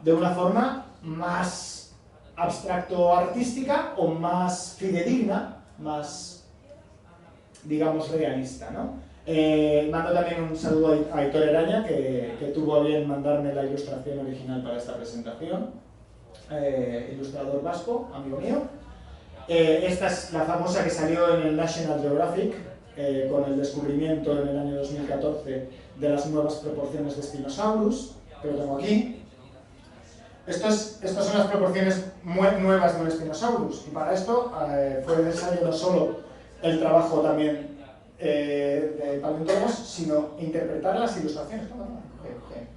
de una forma más abstracto-artística o más fidedigna, más, digamos, realista, ¿no? Mando también un saludo a Aitor Eraña, que tuvo a bien mandarme la ilustración original para esta presentación, ilustrador vasco, amigo mío. Esta es la famosa que salió en el National Geographic, con el descubrimiento en el año 2014 de las nuevas proporciones de Spinosaurus, que lo tengo aquí. Estas son las proporciones nuevas de un Spinosaurus, y para esto fue necesario no solo el trabajo también de paleontólogos, sino interpretar las ilustraciones.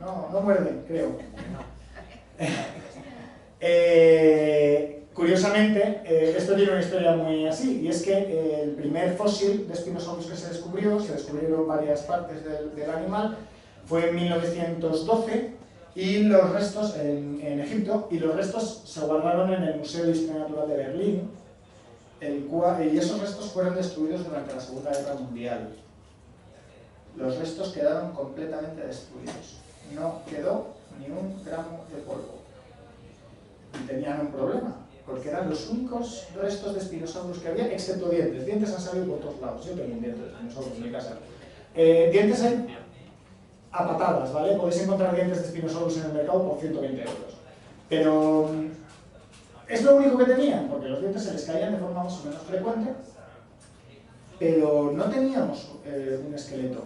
No muerden, creo. Curiosamente, esto tiene una historia muy así, y es que el primer fósil de Spinosaurus que se descubrieron varias partes del animal, fue en 1912, y los restos en Egipto, y los restos se guardaron en el Museo de Historia Natural de Berlín, y esos restos fueron destruidos durante la Segunda Guerra Mundial. Los restos quedaron completamente destruidos, no quedó ni un gramo de polvo. Y tenían un problema, porque eran los únicos restos de Spinosaurus que había, excepto dientes. Dientes han salido por todos lados. Yo tengo un diente de Spinosaurus en mi casa. Dientes hay a patadas, ¿vale? Podéis encontrar dientes de Spinosaurus en el mercado por 120 euros. Pero es lo único que tenían, porque los dientes se les caían de forma más o menos frecuente, pero no teníamos un esqueleto.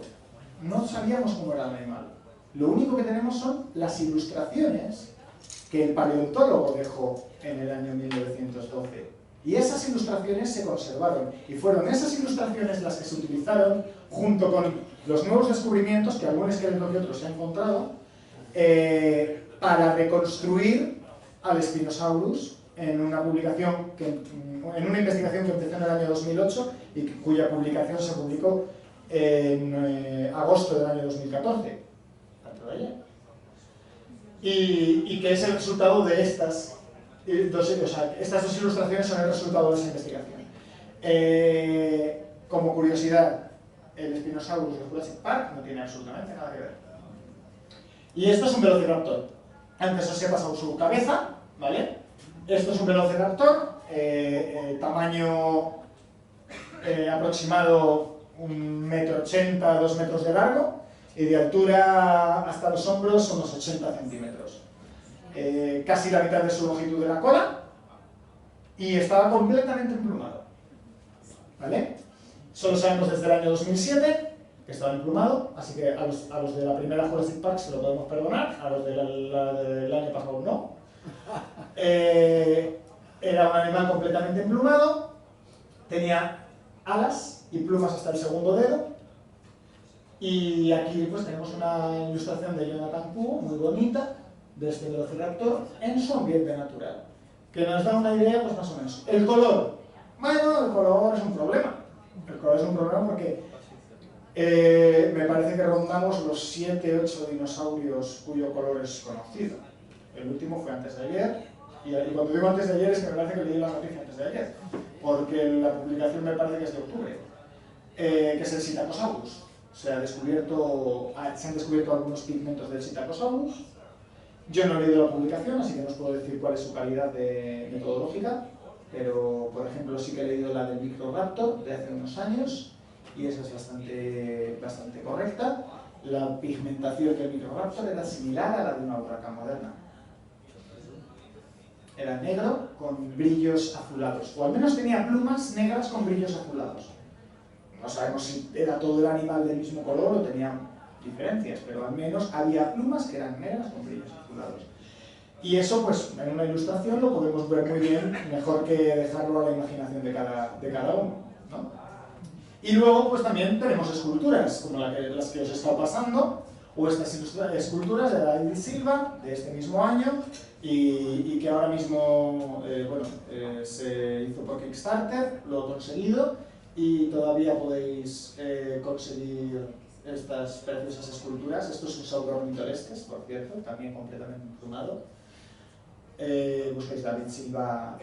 No sabíamos cómo era el animal. Lo único que tenemos son las ilustraciones que el paleontólogo dejó en el año 1912. Y esas ilustraciones se conservaron. Y fueron esas ilustraciones las que se utilizaron junto con los nuevos descubrimientos, que algún esqueleto que otro se ha encontrado, para reconstruir al Spinosaurus en una publicación, en una investigación que empezó en el año 2008 y cuya publicación se publicó en agosto del año 2014. ¿Tanto de ayer? Y que es el resultado de estas dos ilustraciones son el resultado de esa investigación. Como curiosidad, el Spinosaurus de Jurassic Park no tiene absolutamente nada que ver. Y esto es un velociraptor. Antes os he pasado su cabeza, ¿vale? Esto es un velociraptor, tamaño aproximado 1,80 m, 2 metros de largo, y de altura hasta los hombros unos 80 centímetros. Casi la mitad de su longitud de la cola, y estaba completamente emplumado, ¿vale? Solo sabemos desde el año 2007, que estaba emplumado, así que a los de la primera Jurassic Park se lo podemos perdonar, a los del año pasado no. Era un animal completamente emplumado, tenía alas y plumas hasta el segundo dedo, y aquí pues tenemos una ilustración de Jonathan Koo, muy bonita, de este velociraptor en su ambiente natural, que nos da una idea pues más o menos. El color, bueno, el color es un problema. El color es un problema porque me parece que rondamos los 7-8 dinosaurios cuyo color es conocido. El último fue antes de ayer, y cuando digo antes de ayer es que me parece que leí la noticia antes de ayer, porque la publicación me parece que es de octubre, que es el Psittacosaurus. Se han descubierto algunos pigmentos del Psittacosaurus. Yo no he leído la publicación, así que no os puedo decir cuál es su calidad metodológica, pero, por ejemplo, sí que he leído la del Microraptor de hace unos años, y esa es bastante correcta. La pigmentación del Microraptor era similar a la de una urraca moderna. Era negro con brillos azulados, o al menos tenía plumas negras con brillos azulados. No sabemos si era todo el animal del mismo color o tenía diferencias, pero al menos había plumas que eran negras con brillos azulados. Y eso, pues, en una ilustración lo podemos ver muy bien, mejor que dejarlo a la imaginación de cada uno, ¿no? Y luego, pues también tenemos esculturas, como las que os he estado pasando, o estas esculturas de David Silva, de este mismo año, y que ahora mismo, se hizo por Kickstarter, lo he conseguido, y todavía podéis conseguir estas preciosas esculturas. Esto es un Saurornitholestes, por cierto, también completamente emplumado. Busquéis David Silva,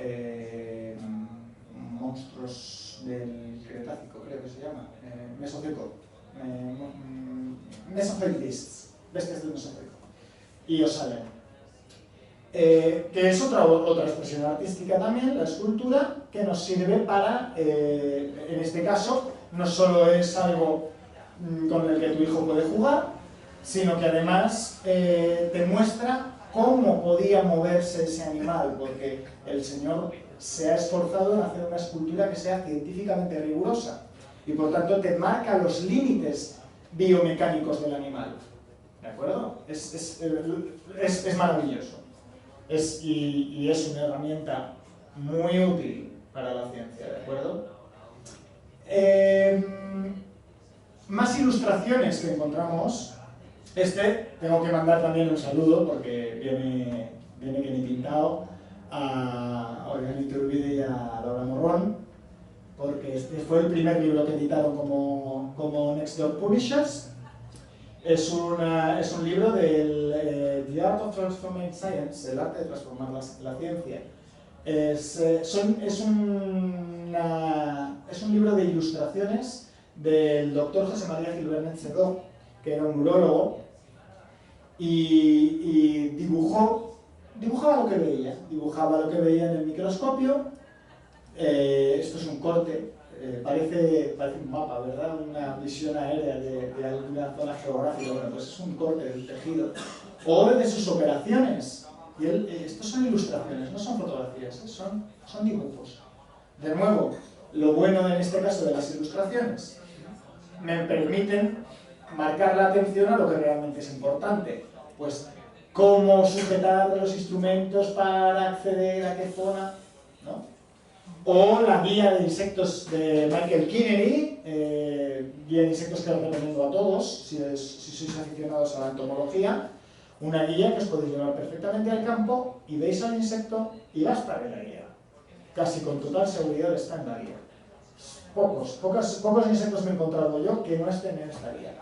monstruos del Cretácico, creo que se llama, Mesozoico, Mesozoic, bestias del Mesozoico, y os salen. Que es otra expresión artística también, la escultura, que nos sirve para, en este caso, no solo es algo con el que tu hijo puede jugar, sino que además te muestra cómo podía moverse ese animal, porque el señor se ha esforzado en hacer una escultura que sea científicamente rigurosa y por tanto te marca los límites biomecánicos del animal. ¿De acuerdo? Es maravilloso. Y es una herramienta muy útil para la ciencia, ¿de acuerdo? Más ilustraciones que encontramos. Tengo que mandar también un saludo porque viene bien pintado a Orián Iturbide y a Laura Morrón, porque este fue el primer libro que editaron como Next Door Publishers. Es un libro del The Art of Transforming Science, el arte de transformar la ciencia. Es un libro de ilustraciones del doctor José María Gilbernet Sedó, que era un urólogo, y dibujaba lo que veía en el microscopio. Esto es un corte, parece un mapa, ¿verdad? Una visión aérea de alguna zona geográfica. Bueno, pues es un corte del tejido, o de sus operaciones. Y estos son ilustraciones, no son fotografías, son dibujos. De nuevo, lo bueno en este caso de las ilustraciones, me permiten marcar la atención a lo que realmente es importante. Pues cómo sujetar los instrumentos para acceder a qué zona, ¿no? O la guía de insectos de Michael Kinnery, guía de insectos que os recomiendo a todos, si sois aficionados a la entomología, una guía que os podéis llevar perfectamente al campo y veis al insecto y va a estar en la guía. Casi con total seguridad está en la guía. Pocos insectos me he encontrado yo que no estén en esta guía.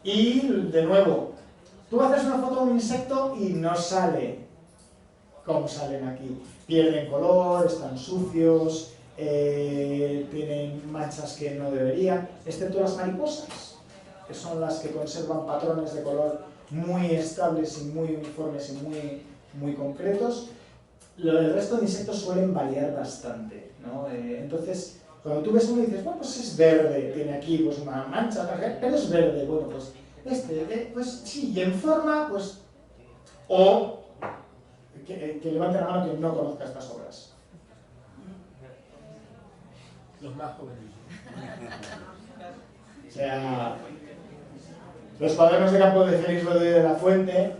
Y, de nuevo, tú haces una foto de un insecto y no sale como salen aquí. Pierden color, están sucios, tienen manchas que no deberían, excepto las mariposas, que son las que conservan patrones de color muy estables y muy uniformes y muy concretos. El resto de insectos suelen variar bastante, ¿no? Entonces, cuando tú ves uno y dices, bueno, pues es verde, tiene aquí pues una mancha, pero es verde, bueno, pues pues sí, y en forma, pues, o que levante la mano quien no conozca estas obras. Los más jóvenes. O sea, Los cuadernos de campo de Félix Rodríguez de la Fuente,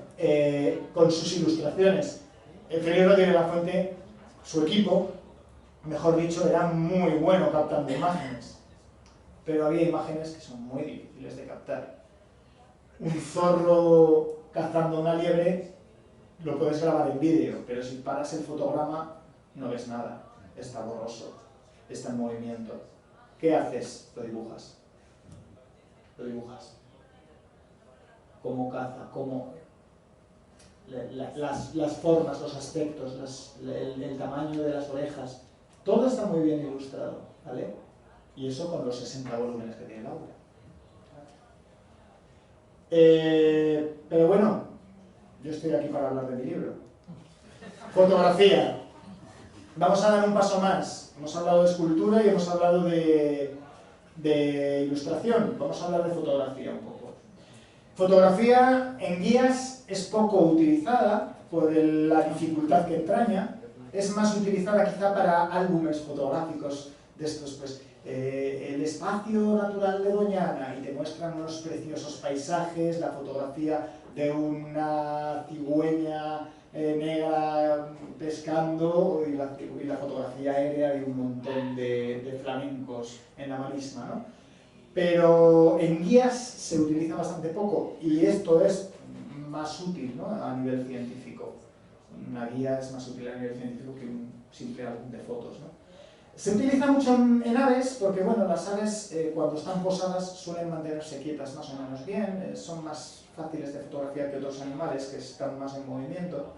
con sus ilustraciones. Félix Rodríguez de la Fuente, su equipo, mejor dicho, era muy bueno captando imágenes. Pero había imágenes que son muy difíciles de captar. Un zorro cazando una liebre lo puedes grabar en vídeo, pero si paras el fotograma no ves nada. Está borroso, está en movimiento. ¿Qué haces? Lo dibujas. Lo dibujas. Cómo caza, cómo... las formas, los aspectos, el tamaño de las orejas, todo está muy bien ilustrado, ¿vale? Y eso con los 60 volúmenes que tiene la obra. Pero bueno, yo estoy aquí para hablar de mi libro. Fotografía. Vamos a dar un paso más. Hemos hablado de escultura y hemos hablado de ilustración. Vamos a hablar de fotografía un poco. Fotografía en guías es poco utilizada por la dificultad que entraña. Es más utilizada quizá para álbumes fotográficos de estos, pues, el espacio natural de Doñana, y te muestran unos preciosos paisajes, la fotografía de una cigüeña negra pescando y la fotografía aérea de un montón de flamencos en la marisma, ¿no? Pero en guías se utiliza bastante poco, y esto es más útil, ¿no?, a nivel científico. Una guía es más útil a nivel científico que un simple álbum de fotos, ¿no? Se utiliza mucho en aves porque, bueno, las aves cuando están posadas suelen mantenerse quietas más o menos bien, son más fáciles de fotografiar que otros animales que están más en movimiento.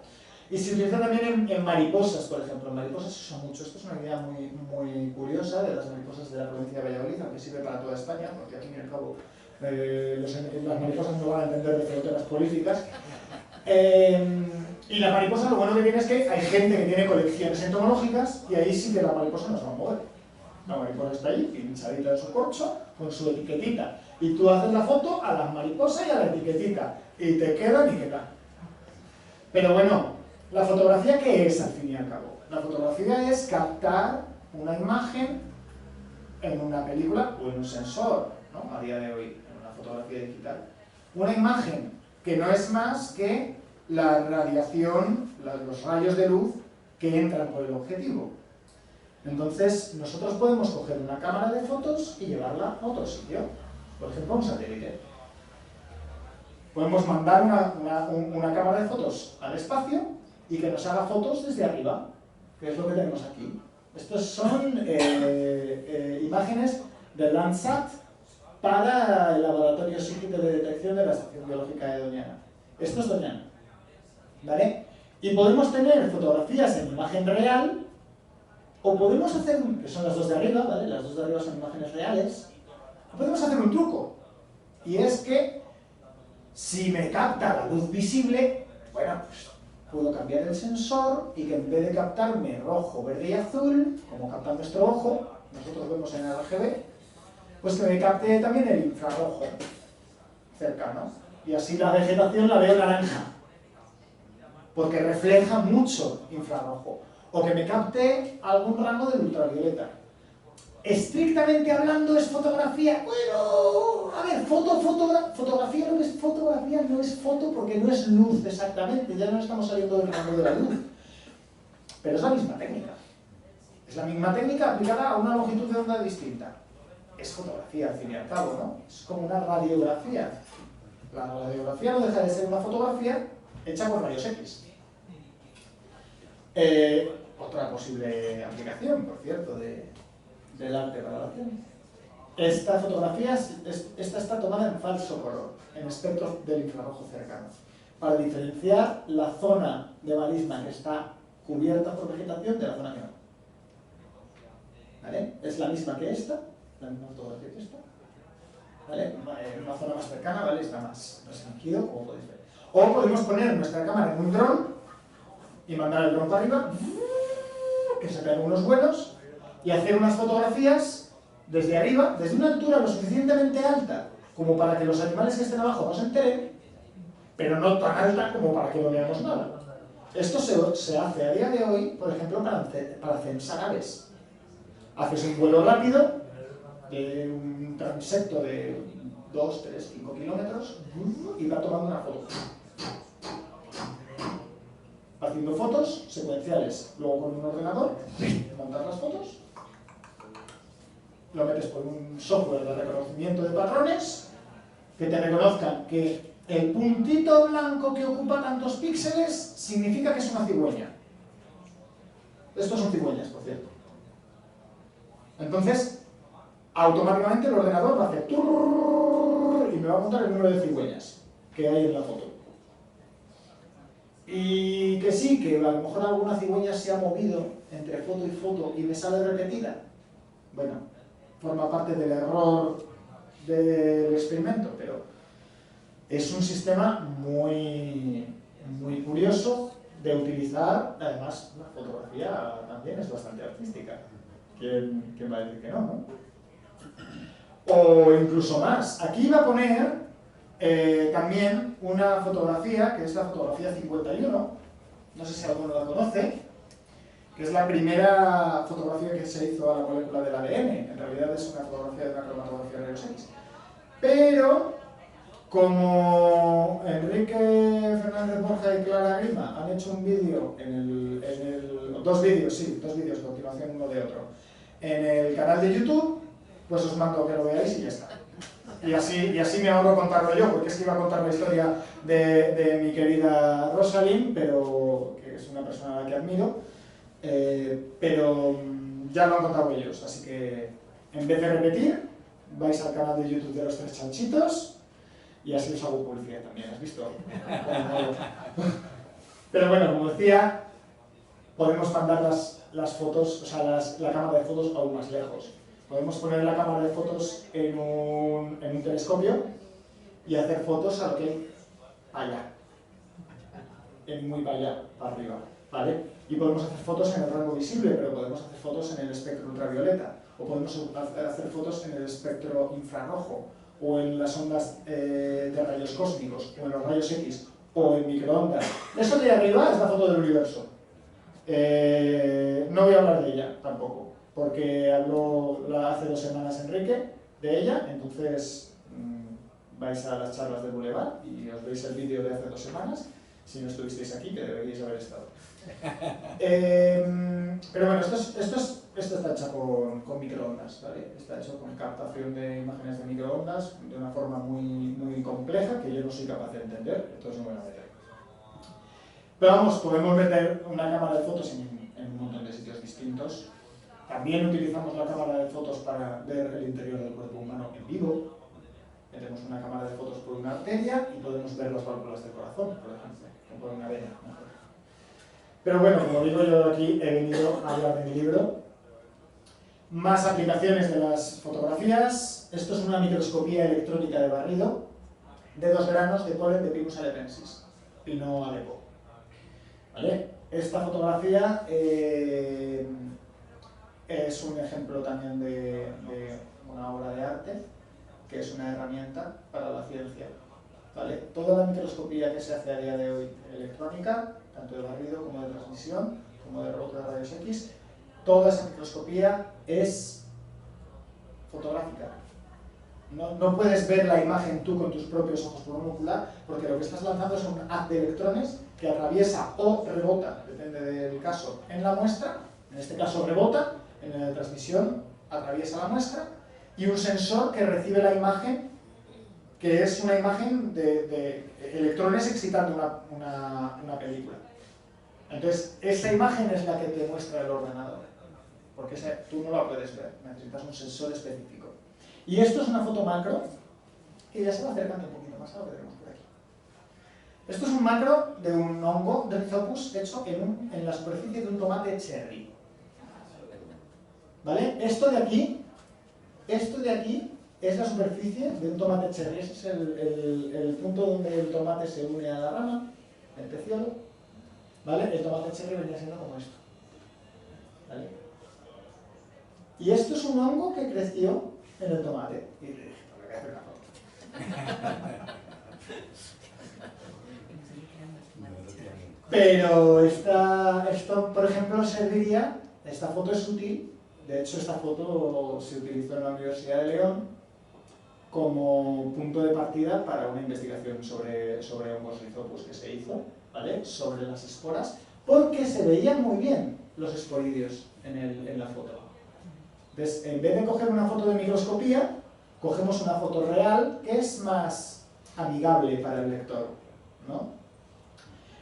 Y se utiliza también en mariposas, por ejemplo. En mariposas se usa mucho. Esto es una idea muy, muy curiosa de las mariposas de la provincia de Valladolid, aunque sirve para toda España, porque aquí, al cabo, las mariposas no van a entender de fronteras políticas. Y la mariposa, lo bueno que tiene es que hay gente que tiene colecciones entomológicas, y ahí sí que la mariposa no se va a mover. La mariposa está ahí, pinchadita en su corcho, con su etiquetita. Y tú haces la foto a la mariposa y a la etiquetita, y te queda ni queda. Pero bueno, ¿la fotografía qué es, al fin y al cabo? La fotografía es captar una imagen en una película o en un sensor, ¿no?, a día de hoy, en una fotografía digital. Una imagen que no es más que la radiación, los rayos de luz que entran por el objetivo. Entonces, nosotros podemos coger una cámara de fotos y llevarla a otro sitio, por ejemplo, un satélite. Podemos mandar una cámara de fotos al espacio y que nos haga fotos desde arriba, que es lo que tenemos aquí. Estos son imágenes del Landsat para el laboratorio SIGINT de detección de la Estación Biológica de Doñana. Esto es Doñana, ¿vale? Y podemos tener fotografías en imagen real, o podemos hacer, que son las dos de arriba, ¿vale? Las dos de arriba son imágenes reales. O podemos hacer un truco, y es que si me capta la luz visible, bueno, pues puedo cambiar el sensor y que en vez de captarme rojo, verde y azul, como capta nuestro ojo, nosotros vemos en RGB, pues que me capte también el infrarrojo cercano. Y así la vegetación la veo naranja, porque refleja mucho infrarrojo. O que me capte algún rango del ultravioleta. Estrictamente hablando, ¿es fotografía? Bueno, a ver, fotografía no es fotografía, no es foto porque no es luz exactamente, ya no estamos saliendo del rango de la luz. Pero es la misma técnica. Es la misma técnica aplicada a una longitud de onda distinta. Es fotografía, al fin y al cabo, ¿no? Es como una radiografía. La radiografía no deja de ser una fotografía hecha con rayos X. Otra posible aplicación, por cierto, del arte para la ciencia. Esta fotografía está tomada en falso color, en espectro del infrarrojo cercano, para diferenciar la zona de marisma que está cubierta por vegetación de la zona que no. ¿Vale? Es la misma que esta, la misma fotografía que esta. ¿Vale? En una zona más cercana, ¿vale? Está más restringido, como podéis ver. O podemos poner nuestra cámara en un dron y mandar el dron para arriba, que se pegan unos vuelos, y hacer unas fotografías desde arriba, desde una altura lo suficientemente alta como para que los animales que estén abajo no se enteren, pero no tan alta como para que no veamos nada. Esto se hace a día de hoy, por ejemplo, para censar aves. Haces un vuelo rápido de un transecto de 2, 3, 5 kilómetros y va tomando una foto. Haciendo fotos secuenciales. Luego con un ordenador, montas las fotos, lo metes por un software de reconocimiento de patrones, que te reconozcan que el puntito blanco que ocupa tantos píxeles significa que es una cigüeña. Estos son cigüeñas, por cierto. Entonces, automáticamente el ordenador va a hacer turr y me va a contar el número de cigüeñas que hay en la foto. Y que sí, que a lo mejor alguna cigüeña se ha movido entre foto y foto y me sale repetida. Bueno, forma parte del error del experimento, pero es un sistema muy curioso de utilizar. Además, la fotografía también es bastante artística. ¿Quién va a decir que no, no? O incluso más. Aquí va a poner también una fotografía, que es la fotografía 51, no sé si alguno la conoce, que es la primera fotografía que se hizo a la molécula del ADN. En realidad es una fotografía de una cromatografía de rayos X. Pero, como Enrique Fernández Borja y Clara Grima han hecho un vídeo, dos vídeos a continuación uno de otro, en el canal de YouTube, pues os mando que lo veáis y ya está. Y así me ahorro contarlo yo, porque es que iba a contar la historia de mi querida Rosalind, pero que es una persona a la que admiro, pero ya lo han contado ellos, así que en vez de repetir, vais al canal de YouTube de los Tres Chanchitos y así os hago publicidad también, ¿has visto? Pero bueno, como decía, podemos mandar las fotos, o sea, la cámara de fotos aún más lejos. Podemos poner la cámara de fotos en un telescopio y hacer fotos a lo que allá, muy para allá, para arriba, ¿vale? Y podemos hacer fotos en el rango visible, pero podemos hacer fotos en el espectro ultravioleta, o podemos hacer fotos en el espectro infrarrojo, o en las ondas de rayos cósmicos, o en los rayos X, o en microondas. Eso de arriba es la foto del universo. No voy a hablar de ella tampoco, porque habló hace 2 semanas Enrique de ella, entonces vais a las charlas del Boulevard y os veis el vídeo de hace 2 semanas, si no estuvisteis aquí, que deberíais haber estado. Pero bueno, esto está hecho con microondas, ¿vale? Está hecho con captación de imágenes de microondas de una forma muy compleja que yo no soy capaz de entender, entonces no me voy a meter. Pero vamos, podemos meter una cámara de fotos en un montón de sitios distintos. También utilizamos la cámara de fotos para ver el interior del cuerpo humano en vivo. Metemos una cámara de fotos por una arteria y podemos ver las válvulas del corazón, por ejemplo, o por una vena. Pero bueno, como digo, yo aquí he venido a hablar de mi libro. Más aplicaciones de las fotografías. Esto es una microscopía electrónica de barrido de 2 granos de polen de Pinus alepensis, Pino alepo. ¿Vale? Esta fotografía es un ejemplo también de una obra de arte, que es una herramienta para la ciencia. ¿Vale? Toda la microscopía que se hace a día de hoy electrónica, tanto de barrido como de transmisión, como de rebote de rayos X, toda esa microscopía es fotográfica. No puedes ver la imagen tú con tus propios ojos por un ocular, porque lo que estás lanzando es un haz de electrones que atraviesa o rebota, depende del caso, en la muestra. En este caso rebota, en la transmisión atraviesa la muestra, y un sensor que recibe la imagen, que es una imagen de electrones excitando una película. Entonces, esa imagen es la que te muestra el ordenador, porque tú no la puedes ver, necesitas un sensor específico. Y esto es una foto macro, que ya se va acercando un poquito más a lo que tenemos por aquí. Esto es un macro de un hongo de Rhizopus hecho en la superficie de un tomate cherry. ¿Vale? Esto de aquí es la superficie de un tomate cherry. Ese es el punto donde el tomate se une a la rama, el peciolo. ¿Vale? El tomate cherry venía siendo como esto. ¿Vale? Y esto es un hongo que creció en el tomate. Y dije, no me voy a hacer una foto. Pero esto, por ejemplo, serviría, esta foto es útil. De hecho, esta foto se utilizó en la Universidad de León como punto de partida para una investigación sobre hongos rizopus que se hizo, ¿vale? Sobre las esporas, porque se veían muy bien los esporidios en la foto. Entonces, en vez de coger una foto de microscopía, cogemos una foto real que es más amigable para el lector, ¿no?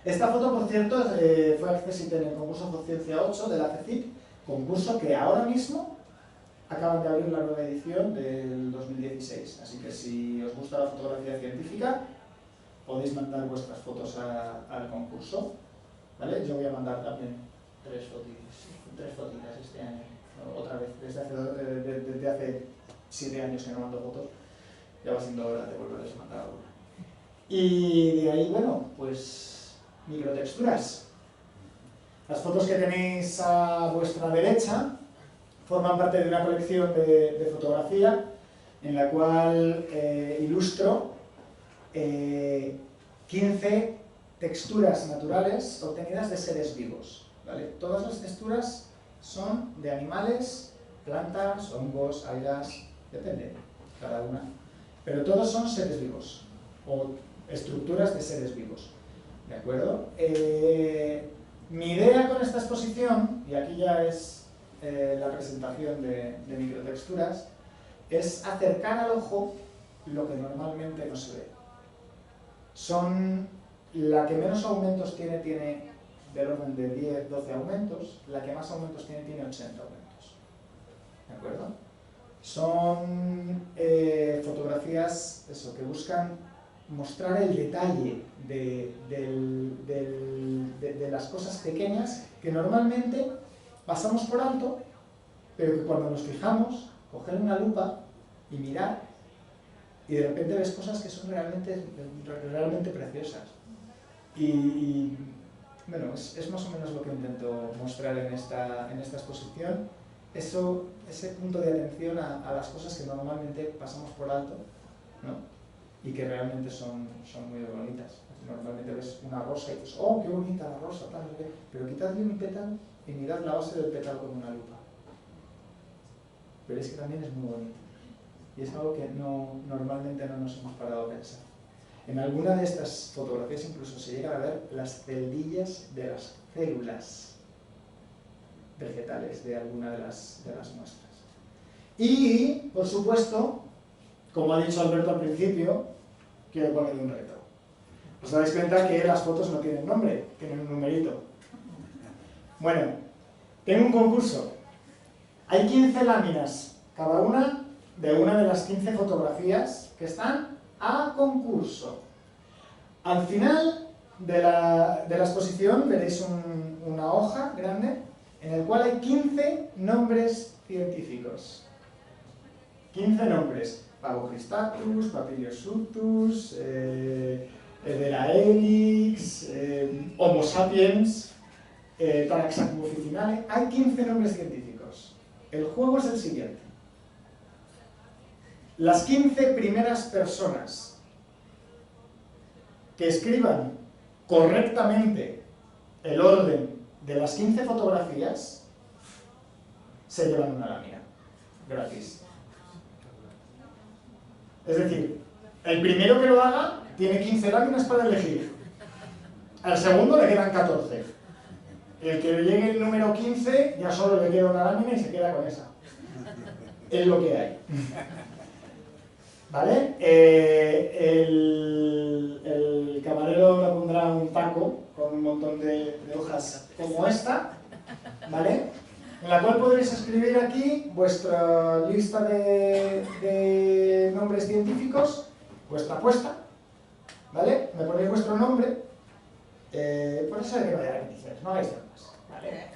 Esta foto, por cierto, fue accesible en el concurso Fotociencia 8 de la CECIP, concurso que ahora mismo acaban de abrir la nueva edición del 2016. Así que si os gusta la fotografía científica, podéis mandar vuestras fotos al concurso, ¿vale? Yo voy a mandar también tres fotitas este año, otra vez, desde hace 7 años que no mando fotos, ya va siendo hora de volverles a mandar alguna. Y de ahí, bueno, pues microtexturas. Las fotos que tenéis a vuestra derecha forman parte de una colección de fotografía en la cual ilustro 15 texturas naturales obtenidas de seres vivos, ¿vale? Todas las texturas son de animales, plantas, hongos, algas, depende, cada una. Pero todos son seres vivos, o estructuras de seres vivos, ¿de acuerdo? Mi idea con esta exposición, y aquí ya es la presentación de microtexturas, es acercar al ojo lo que normalmente no se ve. Son la que menos aumentos tiene del orden de 10, 12 aumentos, la que más aumentos tiene 80 aumentos. ¿De acuerdo? Son fotografías que buscan mostrar el detalle de las cosas pequeñas que normalmente pasamos por alto, pero que cuando nos fijamos, coger una lupa y mirar, y de repente ves cosas que son realmente preciosas. Y bueno, es más o menos lo que intento mostrar en esta exposición, ese punto de atención a las cosas que normalmente pasamos por alto, ¿no? Y que realmente son muy bonitas. Normalmente ves una rosa y dices, oh, qué bonita la rosa, tal, pero quitadle un pétalo y mirad la base del pétalo con una lupa. Veréis que también es muy bonito. Y es algo que normalmente no nos hemos parado a pensar. En alguna de estas fotografías incluso se llegan a ver las celdillas de las células vegetales de alguna de las muestras. Y, por supuesto, como ha dicho Alberto al principio, quiero ponerle un reto. Os dais cuenta que las fotos no tienen nombre, tienen un numerito. Bueno, tengo un concurso. Hay 15 láminas, cada una de las 15 fotografías que están a concurso. Al final de la exposición veréis una hoja grande en el cual hay 15 nombres científicos. 15 nombres. Pavocristatus, Papiliosuctus, Hedera helix, Homo sapiens, Taraxacum officinale. Hay 15 nombres científicos. El juego es el siguiente. Las 15 primeras personas que escriban correctamente el orden de las 15 fotografías se llevan una lámina gratis. Es decir, el primero que lo haga tiene 15 láminas para elegir. Al segundo le quedan 14. El que llegue el número 15 ya solo le queda una lámina y se queda con esa. Es lo que hay. ¿Vale? El camarero le pondrá un taco con un montón de hojas como esta, ¿vale? En la cual podréis escribir aquí vuestra lista de nombres científicos, vuestra apuesta, ¿vale? Me ponéis vuestro nombre, por eso hay que vayar a bendiciones, no hagáis trampas, ¿vale?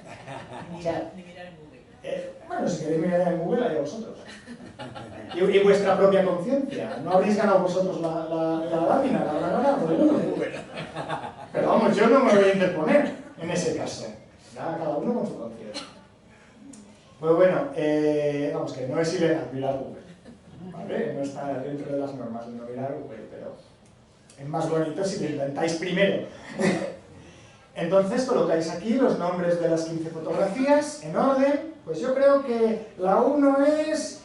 Ni mirar en Google. Bueno, si queréis mirar en Google, allá vosotros. Y vuestra propia conciencia. No habréis ganado vosotros la lámina, la habrá ganado Google. Pero vamos, yo no me voy a interponer en ese caso. Cada uno con su conciencia. Pues bueno, vamos, que no es ilegal mirar Google, ¿vale? No está dentro de las normas de no mirar Google, pero es más bonito si lo intentáis primero. Entonces colocáis aquí los nombres de las 15 fotografías en orden. Pues yo creo que la 1 es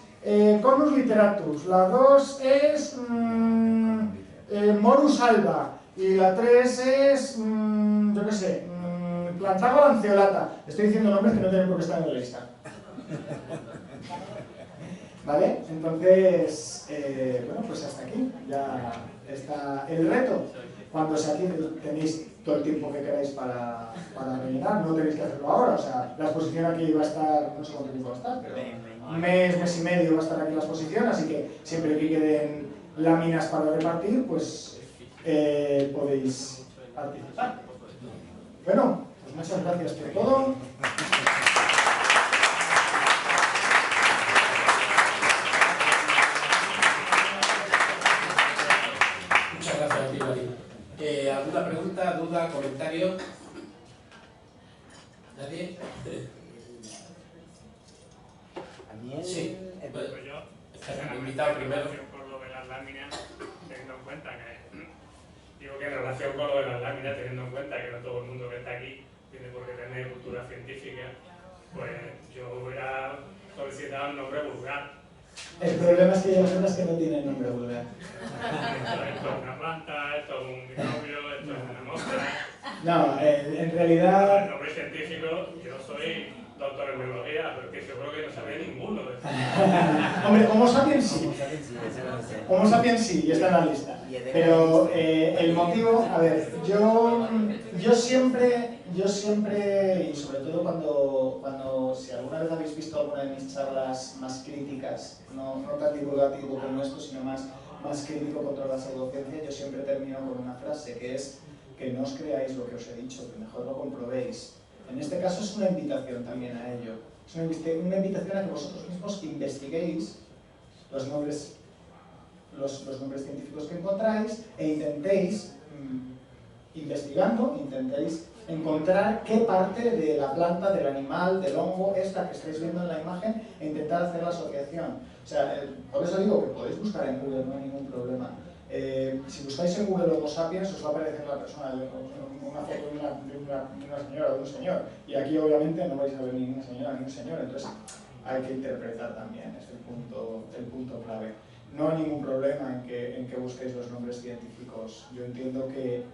Conus literatus, la 2 es Morus alba, y la 3 es, yo qué sé, Plantago lanceolata. Estoy diciendo nombres que no tienen por qué estar en la lista. ¿Vale? Entonces, bueno, pues hasta aquí ya está el reto. Cuando aquí tenéis todo el tiempo que queráis para rellenar, no tenéis que hacerlo ahora. O sea, la exposición aquí va a estar, no sé cuánto tiempo va a estar, pero un mes y medio va a estar aquí la exposición, así que siempre que queden láminas para repartir, pues podéis participar. Bueno, pues muchas gracias por todo. Muchas gracias a ti, Marín. ¿Alguna pregunta, duda, comentario? ¿Nadie? Sí. Pues yo, invitado primero. con lo de las láminas, teniendo en cuenta que, digo que en relación con lo de las láminas, teniendo en cuenta que no todo el mundo que está aquí tiene por qué tener cultura científica, pues yo hubiera solicitado el nombre vulgar. El problema es que hay personas que no tienen nombre vulgar. Esto es una planta, esto es un microbio, esto es una mosca. No, en realidad... El nombre científico, yo soy doctor en biología, pero que yo creo que no sabía ninguno de estos. Hombre, Homo sapiens sí. Homo sapiens sí, y está en la lista. Pero el motivo, a ver, yo siempre, y sobre todo cuando si alguna vez habéis visto alguna de mis charlas más críticas, no tan divulgativo como esto, sino más crítico contra la pseudociencia, yo siempre termino con una frase que es que no os creáis lo que os he dicho, que mejor lo comprobéis. En este caso es una invitación también a ello. Es una invitación a que vosotros mismos investiguéis los nombres científicos que encontráis e intentéis, investigando, intentéis encontrar qué parte de la planta, del animal, del hongo es la que estáis viendo en la imagen e intentar hacer la asociación. O sea, por eso digo que podéis buscar en Google, no hay ningún problema. Si buscáis en Google Homo sapiens, os va a aparecer la persona, una foto de una señora o de un señor. Y aquí obviamente no vais a ver ni una señora ni un señor, entonces hay que interpretar también, es el punto clave. No hay ningún problema en que busquéis los nombres científicos. Yo entiendo que,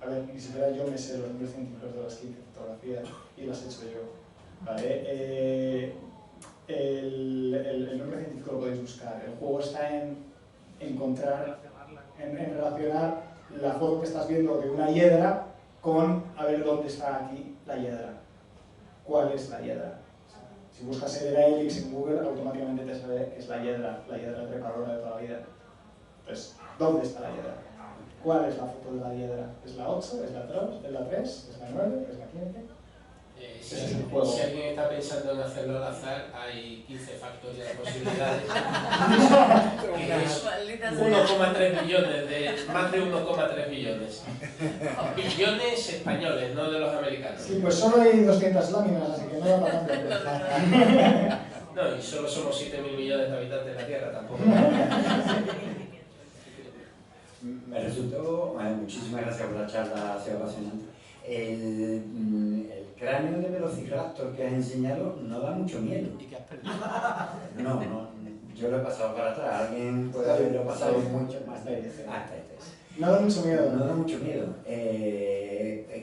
a ver, ni siquiera yo me sé los nombres científicos de las 15 fotografías y las he hecho yo. ¿Vale? El nombre científico lo podéis buscar. El juego está en encontrar, en relacionar la foto que estás viendo de una hiedra con a ver dónde está aquí la hiedra. ¿Cuál es la hiedra? Si buscas Hedera helix en Google, automáticamente te sale que es la hiedra trepadora de toda la vida. Entonces, ¿dónde está la hiedra? ¿Cuál es la foto de la hiedra? ¿Es la 8? ¿Es la 3? ¿Es la 9? ¿Es la 15? Si alguien está pensando en hacerlo al azar, hay 15 factores de posibilidades. Que es 1,3 billones, más de 1,3 billones. Billones españoles, no de los americanos. Sí, pues solo hay 200 láminas, así que no da para tanto. No, y solo somos 7.000 millones de habitantes de la Tierra, tampoco. Me resultó, muchísimas gracias por la charla, ha sido apasionante. El cráneo de Velociraptor que has enseñado no da mucho miedo. ¿Y qué has perdido? No, yo lo he pasado para atrás, alguien puede haberlo pasado mucho más. No da mucho miedo. No da mucho miedo.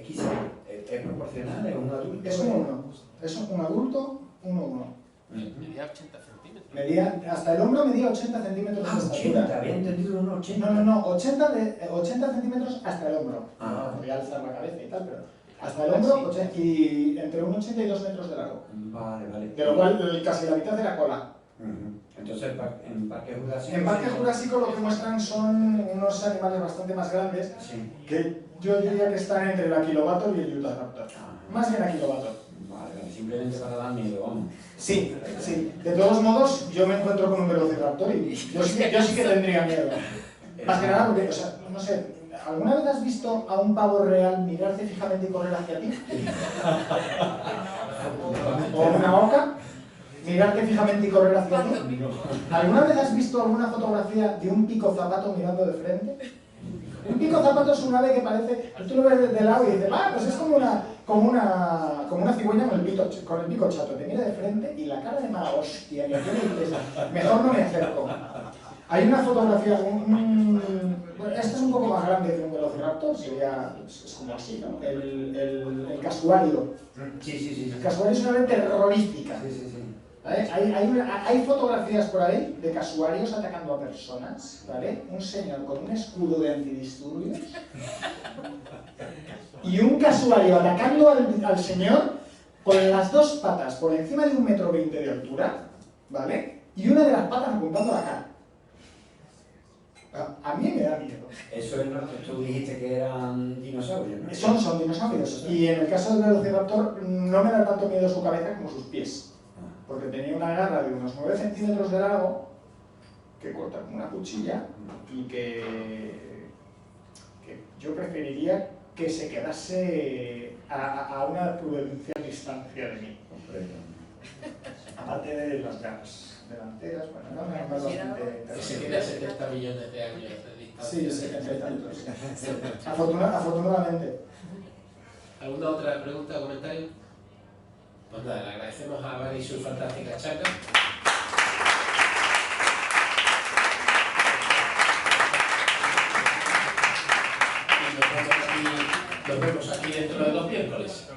Quizá, ¿es proporcional? ¿Es un adulto? Es 1-1. Es un adulto 1-1. Medía 80 centímetros. Hasta el hombro medía 80 centímetros de estatura. 80, había entendido un 80. No, 80 centímetros hasta el hombro. Voy a alzar la cabeza y tal, pero hasta el hombro y entre 1,80 y 2 metros de largo. Vale. De lo cual casi la mitad de la cola. Entonces, en Parque Jurásico... En Parque Jurásico lo que muestran son unos animales bastante más grandes, sí, que yo diría que están entre el Aquilobator y el Utahraptor. Más bien Aquilobator. Vale, simplemente para dar miedo, vamos. Sí. De todos modos, yo me encuentro con un Velociraptor y yo sí que tendría miedo. Más que nada porque, o sea, no sé, ¿alguna vez has visto a un pavo real mirarte fijamente y correr hacia ti? ¿O una oca? Mirarte fijamente y correr hacia ti. ¿Alguna vez has visto alguna fotografía de un pico zapato mirando de frente? Un pico zapato es un ave que parece, tú lo ves desde lado y dices, pues es como una cigüeña con el pico chato, te mira de frente y la cara de mala hostia que tiene y dices, mejor no me acerco. Hay una fotografía, bueno, este es un poco más grande que un velociraptor, sería, es como así, ¿no? El casuario. Sí. El casuario es una ave terrorífica. Sí. ¿Vale? Hay fotografías por ahí de casuarios atacando a personas, ¿vale? Un señor con un escudo de antidisturbios y un casuario atacando al señor con las dos patas por encima de 1,20 m de altura, ¿vale? Y una de las patas apuntando a la cara. A mí me da miedo. Eso es lo que tú dijiste que eran dinosaurios, ¿no? Son dinosaurios. Y en el caso del velociraptor no me da tanto miedo su cabeza como sus pies. Porque tenía una garra de unos 9 centímetros de largo que corta como una cuchilla y que yo preferiría que se quedase a una prudencial distancia de mí. Aparte de las garras delanteras, bueno, no me han bastante... Que se quede a 70 millones de años de distancia. Sí, 70 y tantos. Afortunadamente. ¿Alguna otra pregunta o comentario? Pues nada, le agradecemos a Mari su fantástica charla. Y nos vemos aquí dentro de 2 miércoles.